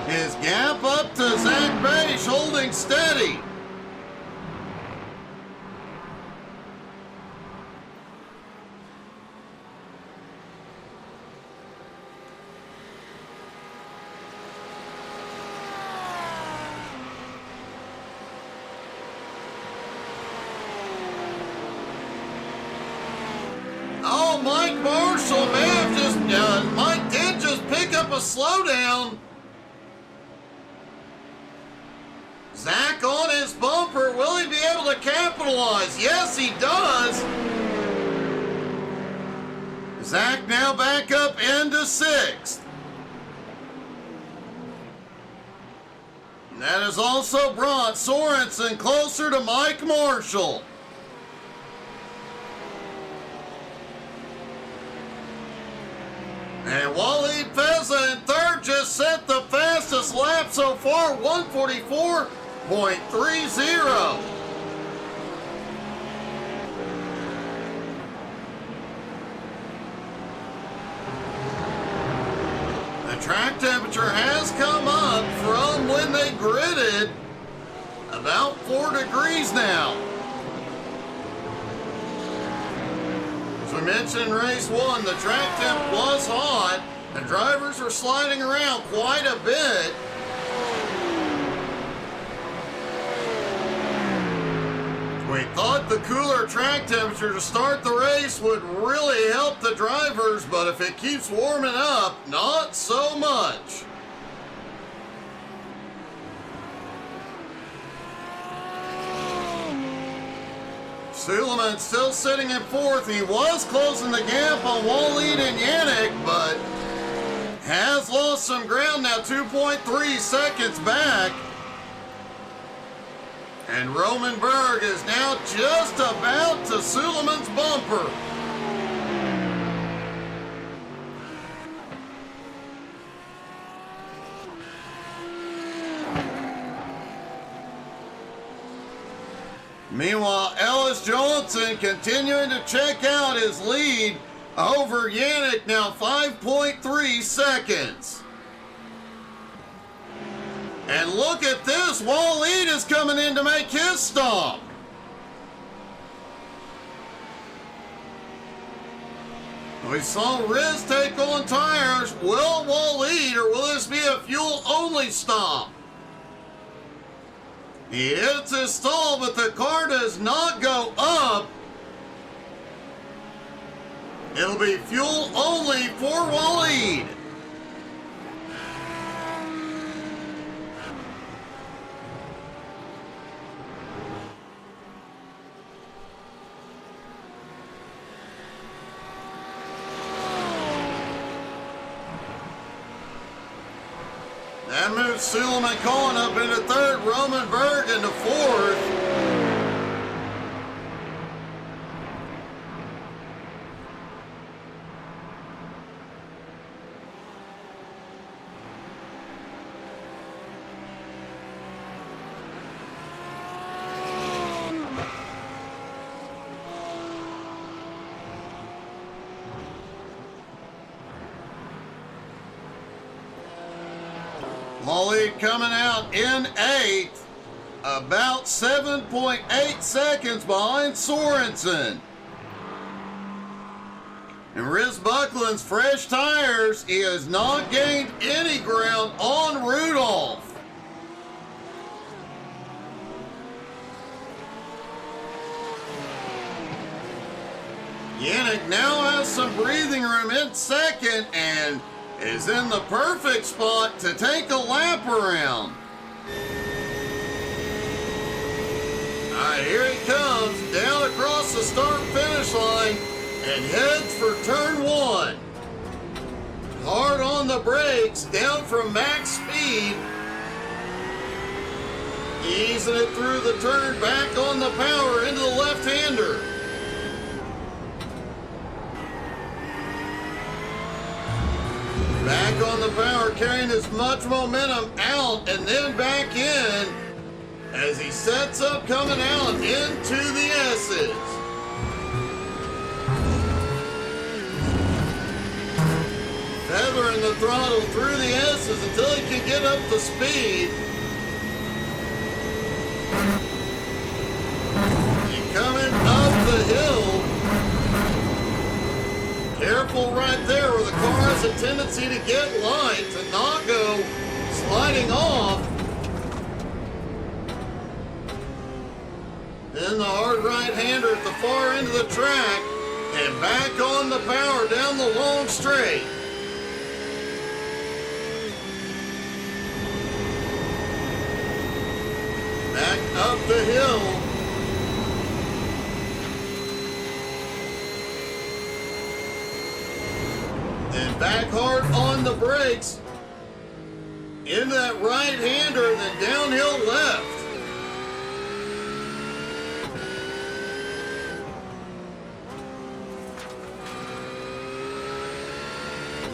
His gap up to Zach Beige holding steady. Mike Marshall may have just, Mike did just pick up a slowdown. Zach on his bumper, will he be able to capitalize? Yes, he does. Zach now back up into 6th. And that has also brought Sorensen closer to Mike Marshall. And Waleed Feza in 3rd just set the fastest lap so far, 1:44.30. The track temperature has come up from when they gridded, about 4 degrees now. As we mentioned in race 1, the track temp was hot. The drivers were sliding around quite a bit. We thought the cooler track temperature to start the race would really help the drivers, but if it keeps warming up, not so much. Suleiman still sitting in 4th. He was closing the gap on Waleed and Yannick, but has lost some ground now, 2.3 seconds back. And Roman Berg is now just about to Suleiman's bumper. Meanwhile, Ellis Johnson continuing to check out his lead over Yannick, now 5.3 seconds. And look at this, Waleed is coming in to make his stop. We saw Riz take on tires. Will Waleed, or will this be a fuel-only stop? He hits his stall, but the car does not go up. It'll be fuel only for Waleed. That moves Suleiman Cohen up into 3rd, Roman Berg into 4th. Waleed coming out in 8th, about 7.8 seconds behind Sorensen. And Riz Buckland's fresh tires, he has not gained any ground on Rudolph. Yannick now has some breathing room in second and is in the perfect spot to take a lap around. Alright, here he comes down across the start-finish line and heads for turn 1. Hard on the brakes, down from max speed. Easing it through the turn, back on the power into the left-hander. Back on the power, carrying as much momentum out and then back in as he sets up coming out into the S's. Feathering the throttle through the S's until he can get up to speed. He's coming up the hill. Careful right there where the car has a tendency to get light, to not go sliding off. Then the hard right-hander at the far end of the track and back on the power down the long straight. Back up the hill. And back hard on the brakes. In that right-hander, then downhill left.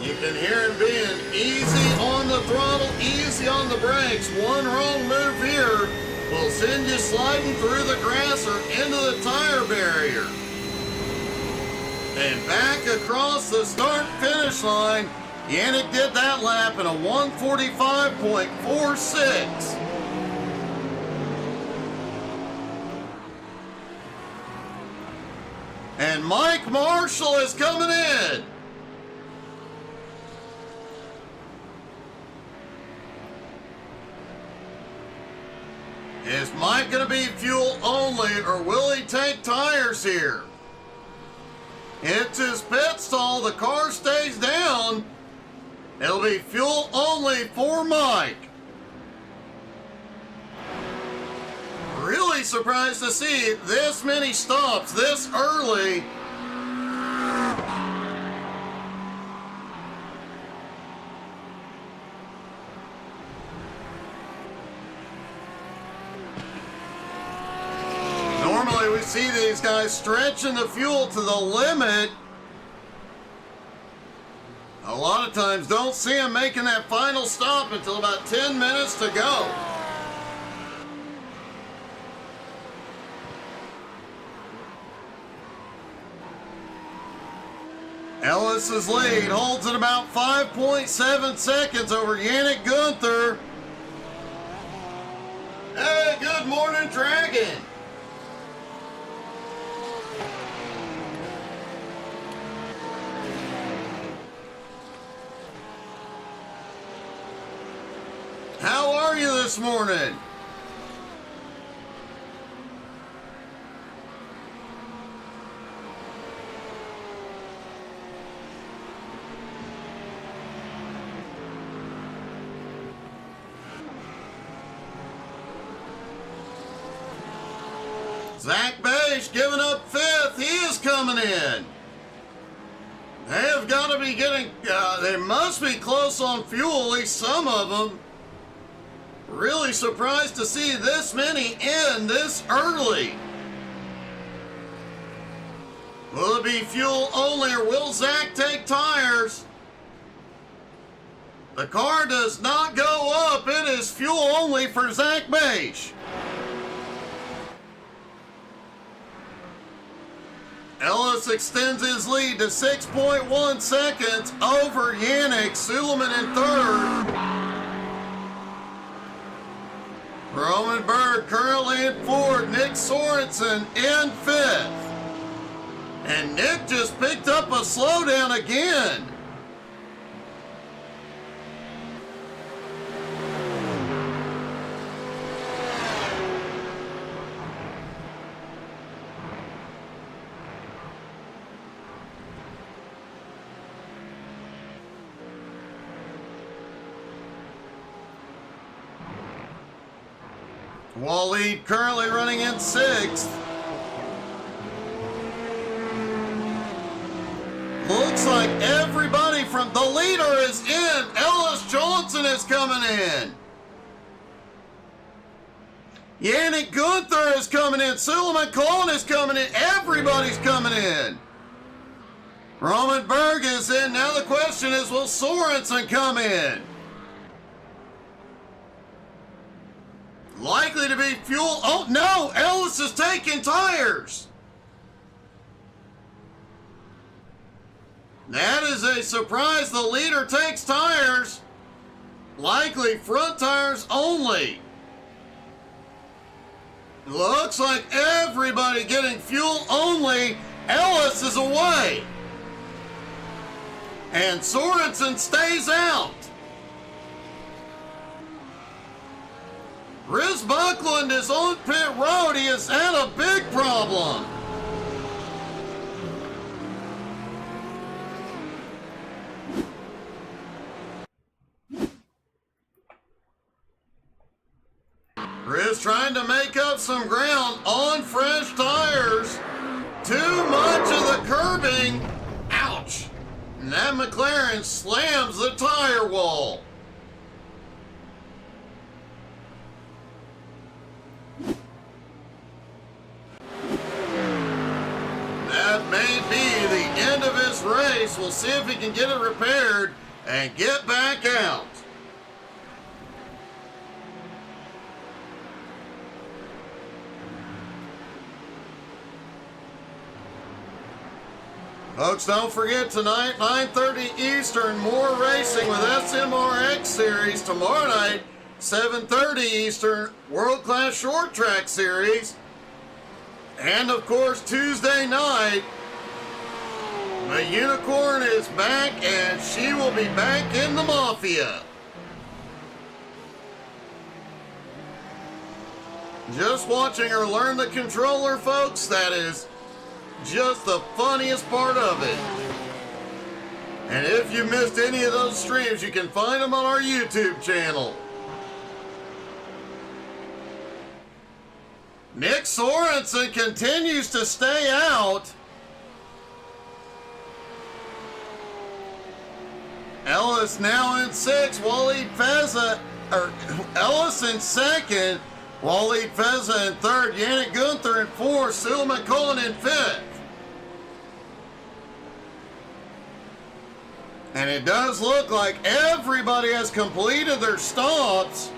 You can hear him being easy on the throttle, easy on the brakes. One wrong move here will send you sliding through the grass or into the tire barrier. And back across the start-finish line, Yannick did that lap in a 1:45.46. And Mike Marshall is coming in. Is Mike going to be fuel only, or will he take tires here? It's his pit stall. The car stays down. It'll be fuel only for Mike. Really surprised to see this many stops this early. Normally we see these guys stretching the fuel to the limit. A lot of times don't see them making that final stop until about 10 minutes to go. Ellis's lead holds at about 5.7 seconds over Yannick Gunther. Hey, good morning, Dragon. How are you this morning? Zach Beige giving up fifth. He is coming in. They have got to be getting, they must be close on fuel, at least some of them. Really surprised to see this many in this early. Will it be fuel only, or will Zach take tires? The car does not go up. It is fuel only for Zach Beige. Ellis extends his lead to 6.1 seconds over Yannick. Suleiman in third. Roman Berg currently in fourth. Nick Sorensen in fifth. And Nick just picked up a slowdown again. Waleed currently running in 6th. Looks like everybody from the leader is in. Ellis Johnson is coming in. Yannick Gunther is coming in. Suleiman Khan is coming in. Everybody's coming in. Roman Berg is in. Now the question is, will Sorensen come in? Likely to be fuel. Oh, no! Ellis is taking tires! That is a surprise. The leader takes tires. Likely front tires only. Looks like everybody getting fuel only. Ellis is away. And Sorensen stays out. Riz Buckland is on pit road. He has had a big problem. Riz trying to make up some ground on fresh tires. Too much of the curbing. Ouch. And that McLaren slams the tire wall. That may be the end of his race. We'll see if he can get it repaired and get back out. Folks, don't forget tonight, 9:30 Eastern, more racing with SMRX Series. Tomorrow night, 7:30 Eastern, World Class Short Track Series. And of course, Tuesday night, the Unicorn is back and she will be back in the Mafia. Just watching her learn the controller, folks, that is just the funniest part of it. And if you missed any of those streams, you can find them on our YouTube channel. Nick Sorensen continues to stay out. Ellis now in 6th. Waleed Feza, or Ellis in 2nd. Waleed Feza in 3rd. Yannick Gunther in 4th. Suleiman Khan in 5th. And it does look like everybody has completed their stops.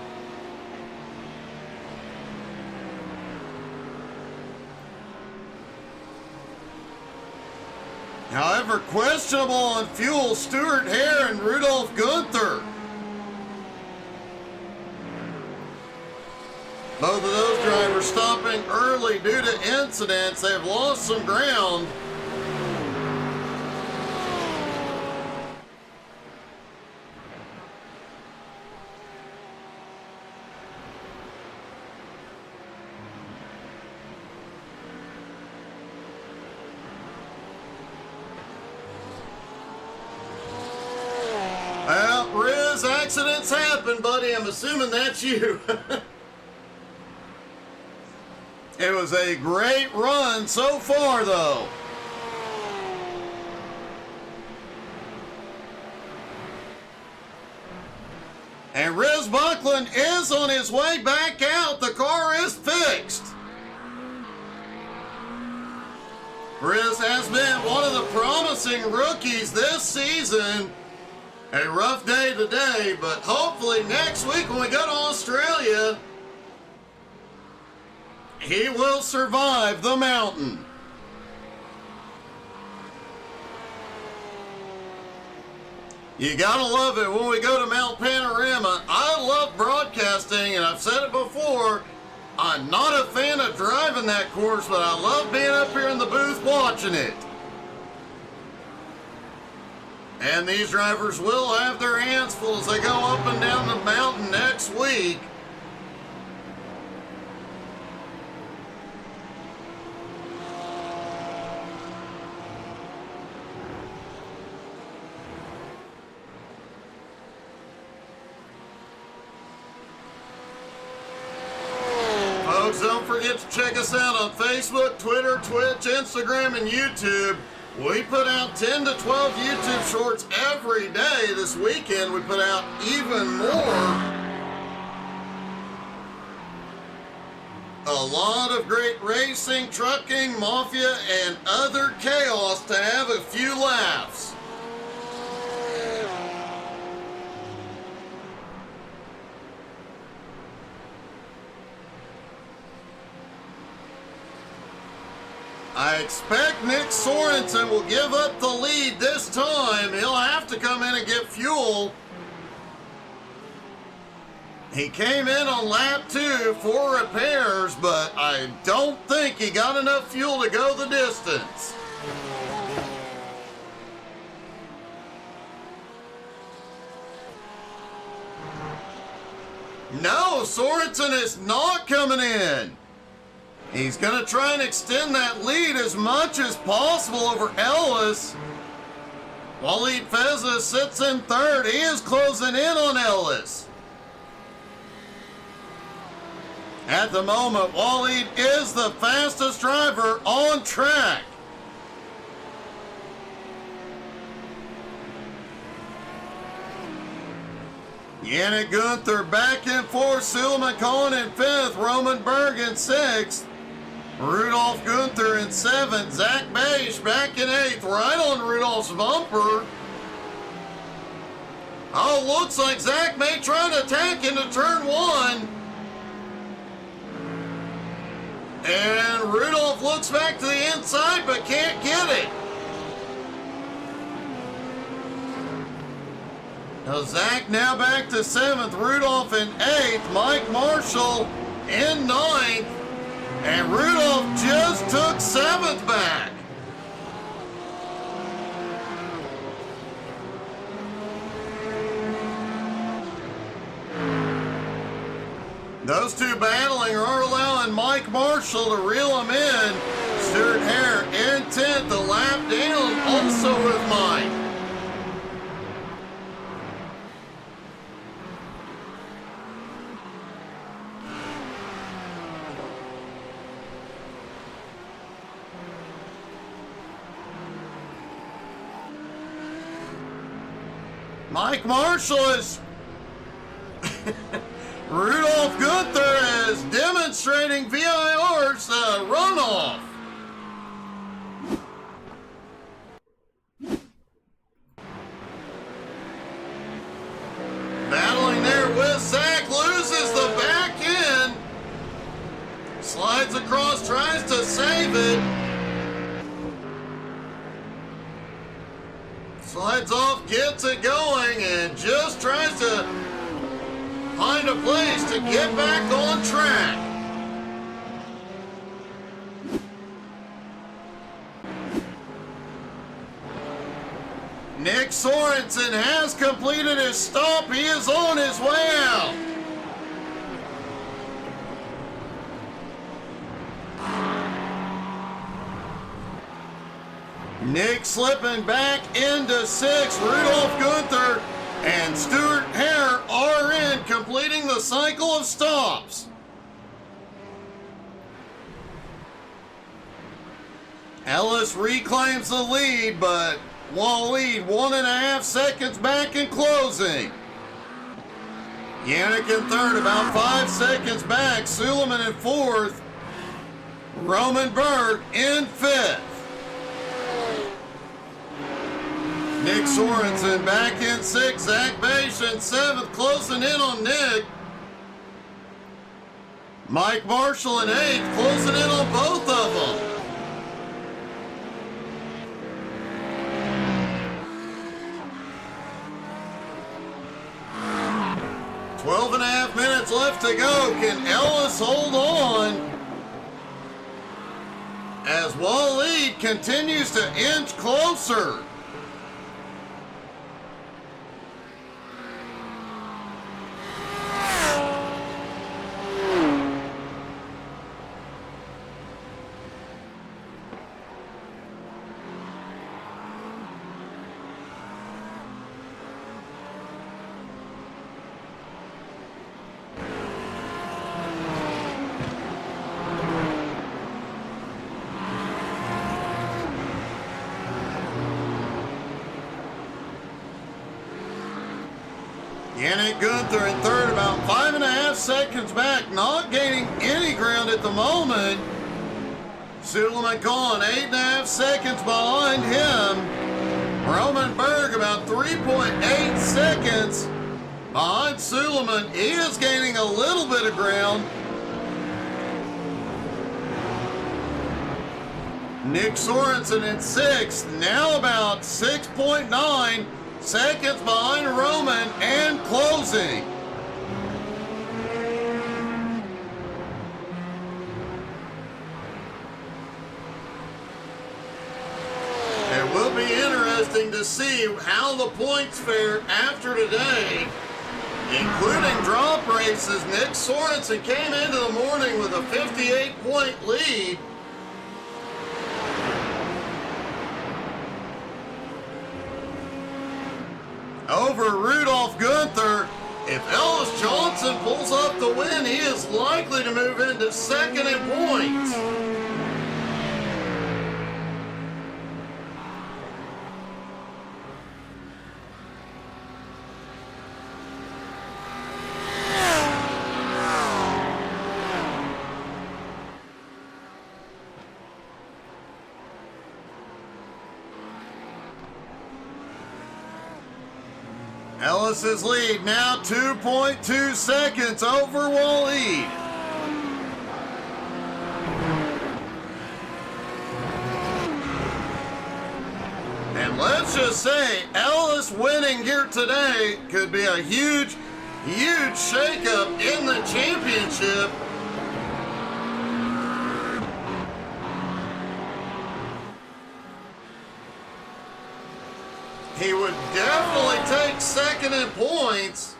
However, questionable on fuel, Stuart Hare and Rudolph Gunther. Both of those drivers stopping early due to incidents. They've lost some ground. Well, Riz, accidents happen, buddy. I'm assuming that's you. It was a great run so far, though. And Riz Buckland is on his way back out. The car is fixed. Riz has been one of the promising rookies this season. A rough day today, but hopefully next week when we go to Australia, he will survive the mountain. You gotta love it when we go to Mount Panorama. I love broadcasting, and I've said it before, I'm not a fan of driving that course, but I love being up here in the booth watching it. And these drivers will have their hands full as they go up and down the mountain next week. Folks, don't forget to check us out on Facebook, Twitter, Twitch, Instagram, and YouTube. We put out 10 to 12 YouTube shorts every day. This weekend we put out even more. A lot of great racing, trucking, mafia, and other chaos to have a few laughs. I expect Nick Sorensen will give up the lead this time. He'll have to come in and get fuel. He came in on lap 2 for repairs, but I don't think he got enough fuel to go the distance. No, Sorensen is not coming in. He's going to try and extend that lead as much as possible over Ellis. Waleed Feza sits in third. He is closing in on Ellis. At the moment, Waleed is the fastest driver on track. Yannick Gunther back and forth. Suleiman Cohen in 5th. Roman Berg in 6th. Rudolph Gunther in 7th. Zach Beige back in 8th. Right on Rudolph's bumper. Oh, looks like Zach may try to attack into turn 1. And Rudolph looks back to the inside but can't get it. Now Zach now back to 7th. Rudolph in 8th. Mike Marshall in 9th. And Rudolph just took 7th back. Those two battling are allowing Mike Marshall to reel him in. Stuart Hare in 10th, the lap down also with Mike. Mike Marshall is... Rudolph Gunther is demonstrating VIR's runoff. Battling there with Zach, loses the back end. Slides across, tries to save it. Slides off, gets it going, and just tries to find a place to get back on track. Nick Sorensen has completed his stop. He is on his way out. Nick slipping back into 6th. Rudolph Gunther and Stuart Hare are in, completing the cycle of stops. Ellis reclaims the lead, but Waleed 1.5 seconds back in closing. Yannick in 3rd, about 5 seconds back. Suleiman in 4th. Roman Berg in 5th. Nick Sorensen back in 6th. Zach Beige in 7th, closing in on Nick. Mike Marshall in 8th, closing in on both of them. Twelve and a half minutes left to go. Can Ellis hold on as Waleed continues to inch closer? Yannick Gunther in third, about 5.5 seconds back, not gaining any ground at the moment. Suleiman Khan 8.5 seconds behind him. Roman Berg about 3.8 seconds behind Suleiman. He is gaining a little bit of ground. Nick Sorensen in sixth, now about 6.9 seconds behind Roman and closing. It will be interesting to see how the points fare after today, including drop races. Nick Sorensen came into the morning with a 58-point lead. Over Rudolph Gunther. If Ellis Johnson pulls up the win, he is likely to move into second in points. Ellis's lead now 2.2 seconds over Waleed. And let's just say, Ellis winning here today could be a huge, huge shakeup in the championship. He would definitely take second in points.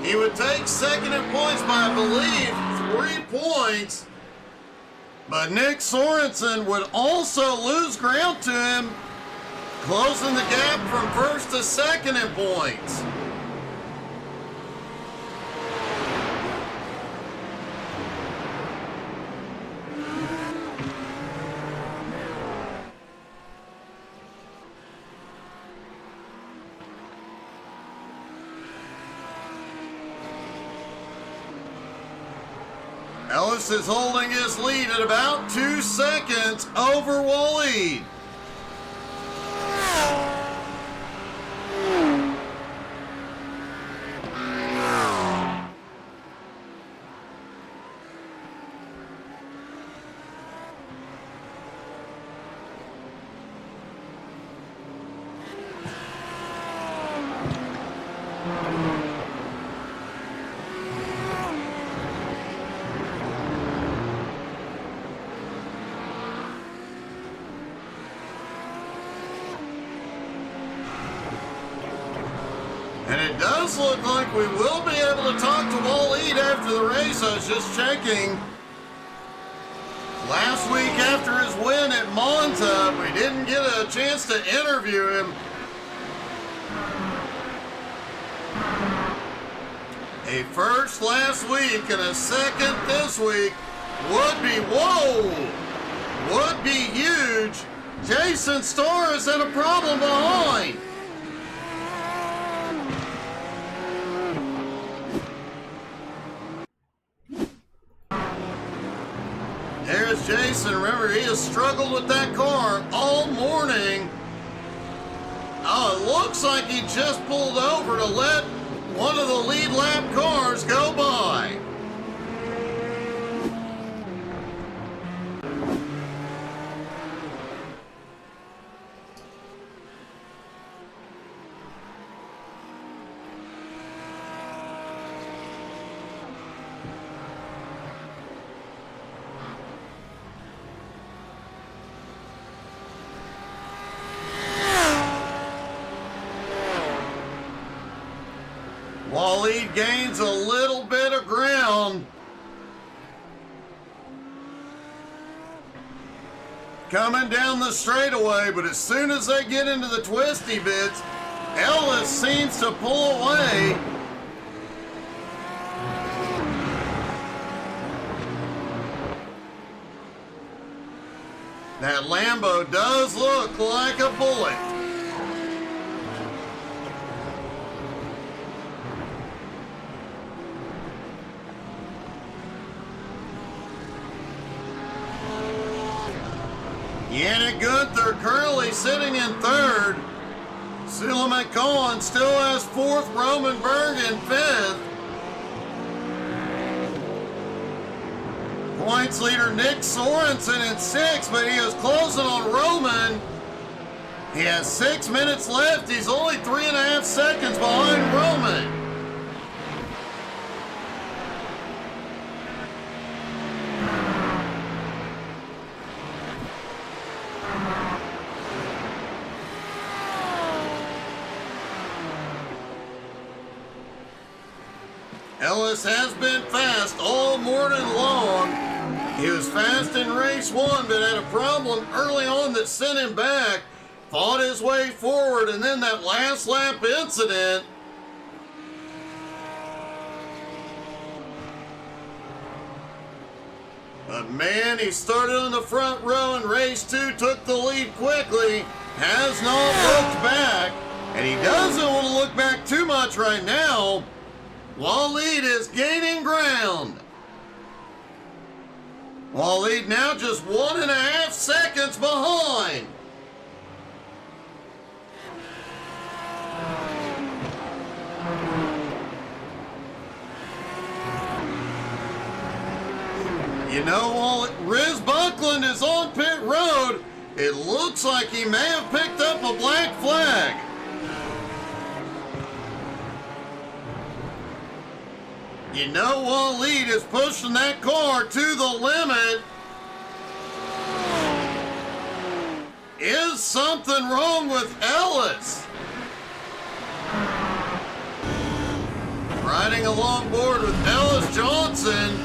He would take second in points by, I believe, 3 points. But Nick Sorensen would also lose ground to him, closing the gap from first to second in points. Ellis is holding his lead at about 2 seconds over Waleed. And it does look like we will be able to talk to Waleed after the race. I was just checking. Last week after his win at Monza, we didn't get a chance to interview him. A first last week and a second this week would be, would be huge. Jason Starr is in a problem behind. There's Jason. Remember, he has struggled with that car all morning. Oh, it looks like he just pulled over to let one of the lead lap cars go by. Waleed gains a little bit of ground. coming down the straightaway, but as soon as they get into the twisty bits, Ellis seems to pull away. That Lambo does look like a bullet. Yannick Gunther currently sitting in third. Suleiman Cohen still has fourth, Roman Berg in fifth. Points leader Nick Sorensen in sixth, but he is closing on Roman. He has 6 minutes left. He's only 3.5 seconds behind Roman. Ellis has been fast all morning long. He was fast in race one, but had a problem early on that sent him back. Fought his way forward, and then that last lap incident. But man, he started on the front row in race two, took the lead quickly, has not looked back, and he doesn't want to look back too much right now. Waleed is gaining ground. Waleed now just 1.5 seconds behind. You know, while Riz Buckland is on pit road, it looks like he may have picked up a black flag. You know, Waleed is pushing that car to the limit. Is something wrong with Ellis? Riding along board with Ellis Johnson.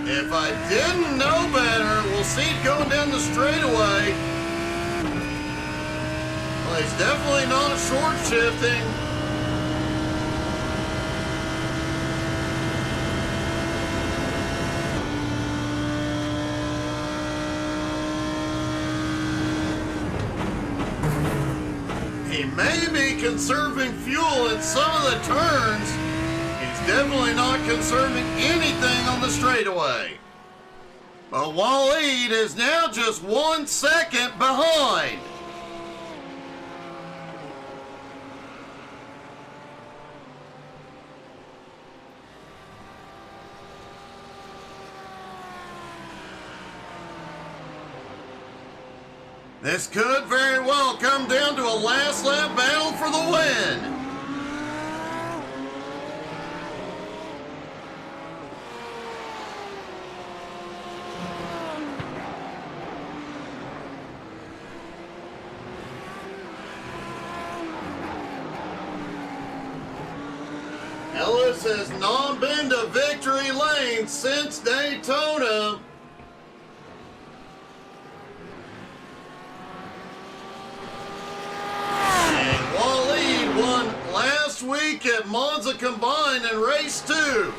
If I didn't know better, we'll see it going down the straightaway. Well, he's definitely not short shifting. He may be conserving fuel in some of the turns. He's definitely not conserving anything on the straightaway. But Waleed is now just 1 second behind. This could very well come down to a last lap battle for the win. Ellis has not been to victory lane since Daytona. Last week at Monza Combined in race 2.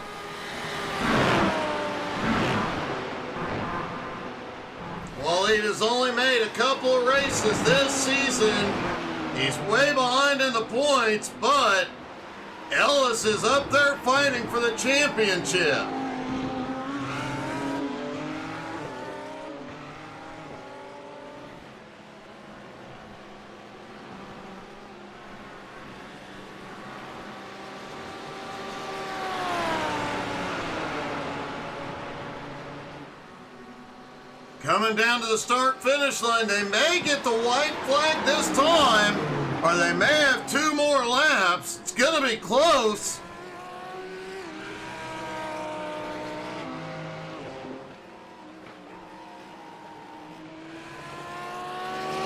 Waleed has only made a couple of races this season. He's way behind in the points, but Ellis is up there fighting for the championship. Coming down to the start-finish line, they may get the white flag this time, or they may have 2 more laps. It's going to be close.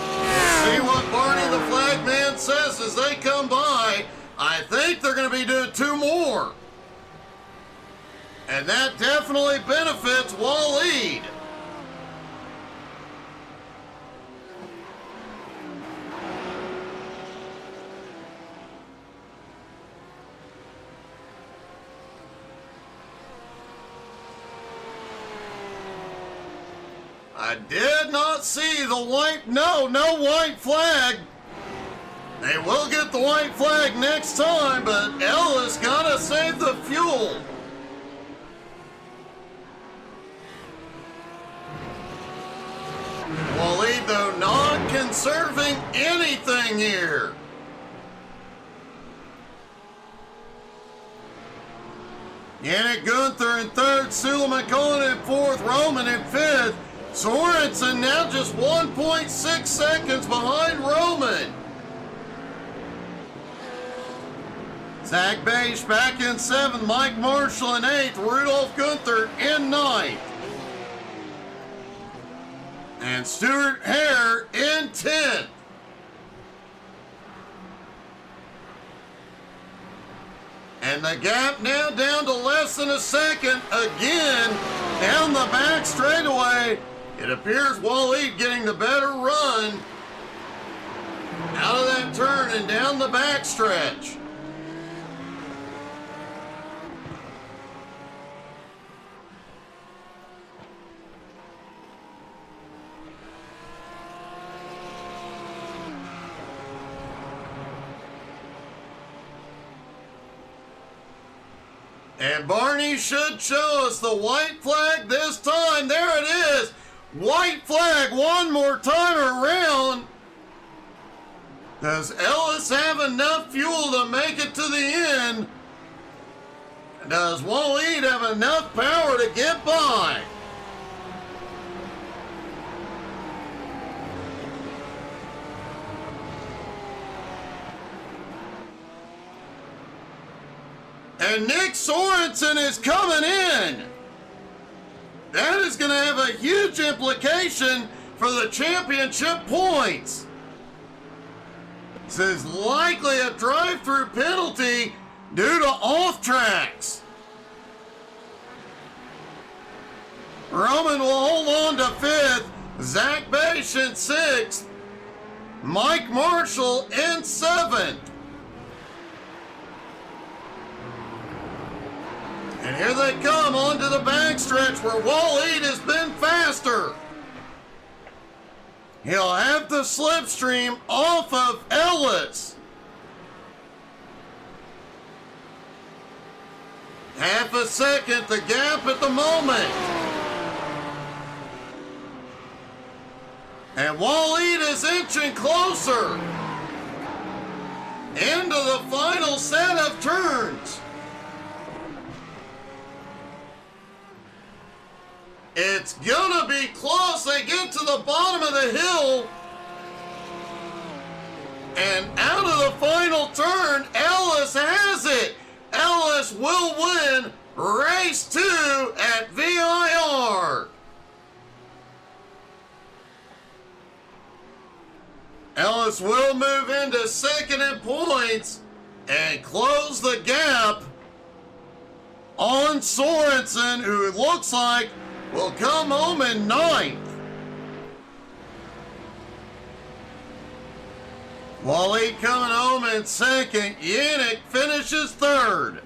We'll see what Barney the flag man says as they come by. I I think they're going to be doing 2 more. And that definitely benefits Waleed. I did not see the white, no white flag. They will get the white flag next time, but Ellis gotta save the fuel. Waleed, though, not conserving anything here. Yannick Gunther in 3rd, Suleiman Cohen in 4th, Roman in 5th. Sorensen now just 1.6 seconds behind Roman. Zach Beisch back in 7th, Mike Marshall in 8th, Rudolph Gunther in 9th. And Stuart Hare in 10th. And the gap now down to less than a second. Again, down the back straightaway. It appears Waleed getting the better run out of that turn and down the back stretch. And Barney should show us the white flag this time. There it is. White flag one more time around. Does Ellis have enough fuel to make it to the end? Does Waleed have enough power to get by? And Nick Sorensen is coming in. That is going to have a huge implication for the championship points. This is likely a drive-through penalty due to off tracks. Roman will hold on to 5th. Zach Beisch in 6th. Mike Marshall in 7th. And here they come onto the backstretch where Waleed has been faster. He'll have the slipstream off of Ellis. Half a second, the gap at the moment. And Waleed is inching closer into the final set of turns. It's gonna be close. They get to the bottom of the hill. And out of the final turn, Ellis has it. Ellis will win race 2 at VIR. Ellis will move into second in points and close the gap on Sorensen, who looks like will come home in 9th. Waleed coming home in 2nd. Yannick finishes 3rd.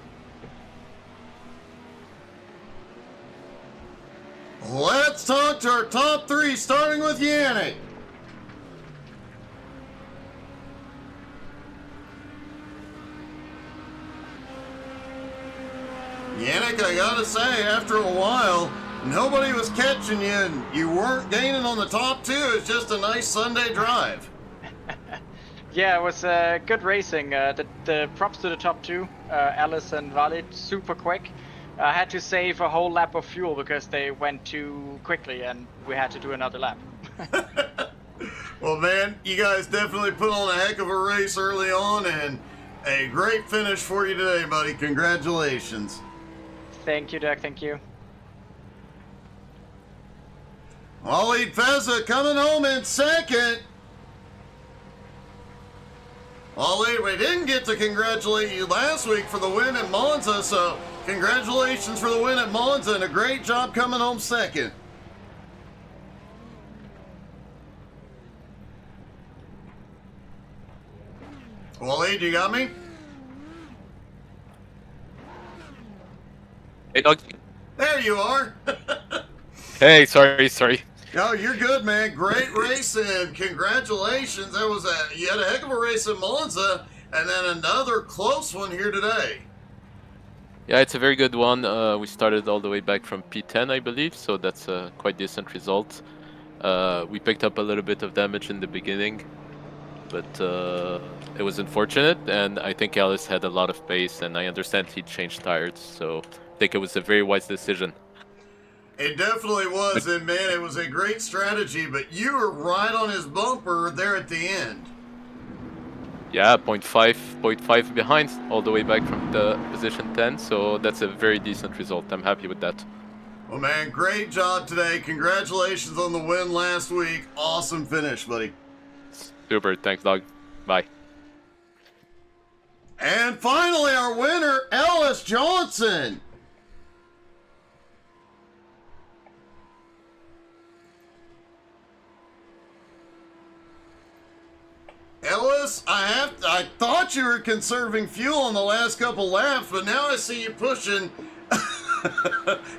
Let's talk to our top 3, starting with Yannick. Yannick, I gotta say, after a while, nobody was catching you, and you weren't gaining on the top 2. It's just a nice Sunday drive. Yeah, it was good racing. The props to the top 2, Alice and Waleed, super quick. I had to save a whole lap of fuel because they went too quickly, and we had to do another lap. Well, man, you guys definitely put on a heck of a race early on, and a great finish for you today, buddy. Congratulations. Thank you, Doug. Thank you. Waleed Feza coming home in 2nd. Ollie, we didn't get to congratulate you last week for the win at Monza, so congratulations for the win at Monza and a great job coming home second. Wally, do you got me? Hey, dog. There you are. Hey, sorry. No, you're good, man. Great race and congratulations. You had a heck of a race at Monza and then another close one here today. Yeah, it's a very good one. We started all the way back from P10, I believe, so that's a quite decent result. We picked up a little bit of damage in the beginning, but it was unfortunate, and I think Alice had a lot of pace, and I understand he changed tires, so I think it was a very wise decision. It definitely was, and man, it was a great strategy, but you were right on his bumper there at the end. Yeah, 0.5 behind all the way back from the position 10, so that's a very decent result. I'm happy with that. Well, man, great job today. Congratulations on the win last week. Awesome finish, buddy. Super, thanks, dog. Bye. And finally, our winner, Ellis Johnson. Ellis, I thought you were conserving fuel on the last couple laps, but now I see you pushing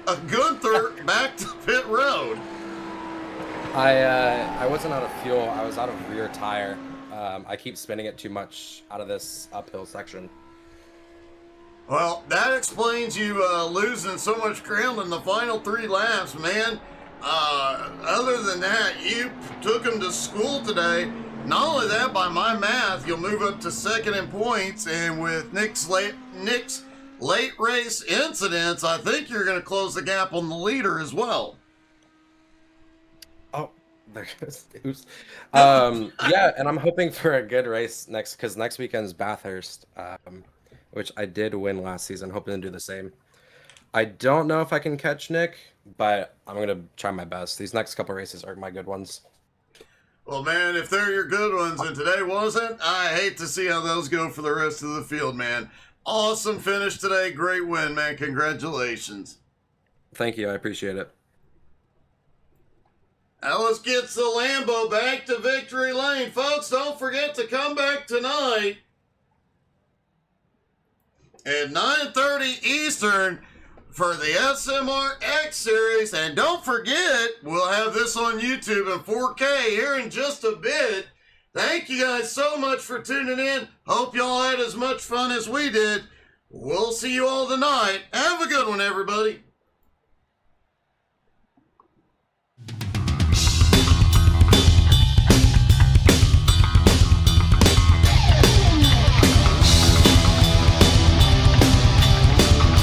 a Gunther back to pit road. I wasn't out of fuel. I was out of rear tire. I keep spinning it too much out of this uphill section. Well, that explains you losing so much ground in the final 3 laps, man. Other than that, you took him to school today. Not only that, by my math, you'll move up to second in points, and with Nick's late race incidents, I think you're going to close the gap on the leader as well. Oh, there's yeah, and I'm hoping for a good race because next weekend's Bathurst, which I did win last season. Hoping to do the same. I don't know if I can catch Nick, but I'm going to try my best. These next couple races are my good ones. Well, man, if they're your good ones and today wasn't, I hate to see how those go for the rest of the field, man. Awesome finish today. Great win, man. Congratulations. Thank you. I appreciate it. Ellis gets the Lambo back to victory lane. Folks, don't forget to come back tonight at 9:30 Eastern for the SMR X Series. And don't forget, we'll have this on YouTube in 4K here in just a bit. Thank you guys so much for tuning in. Hope y'all had as much fun as we did. We'll see you all tonight. Have a good one, everybody.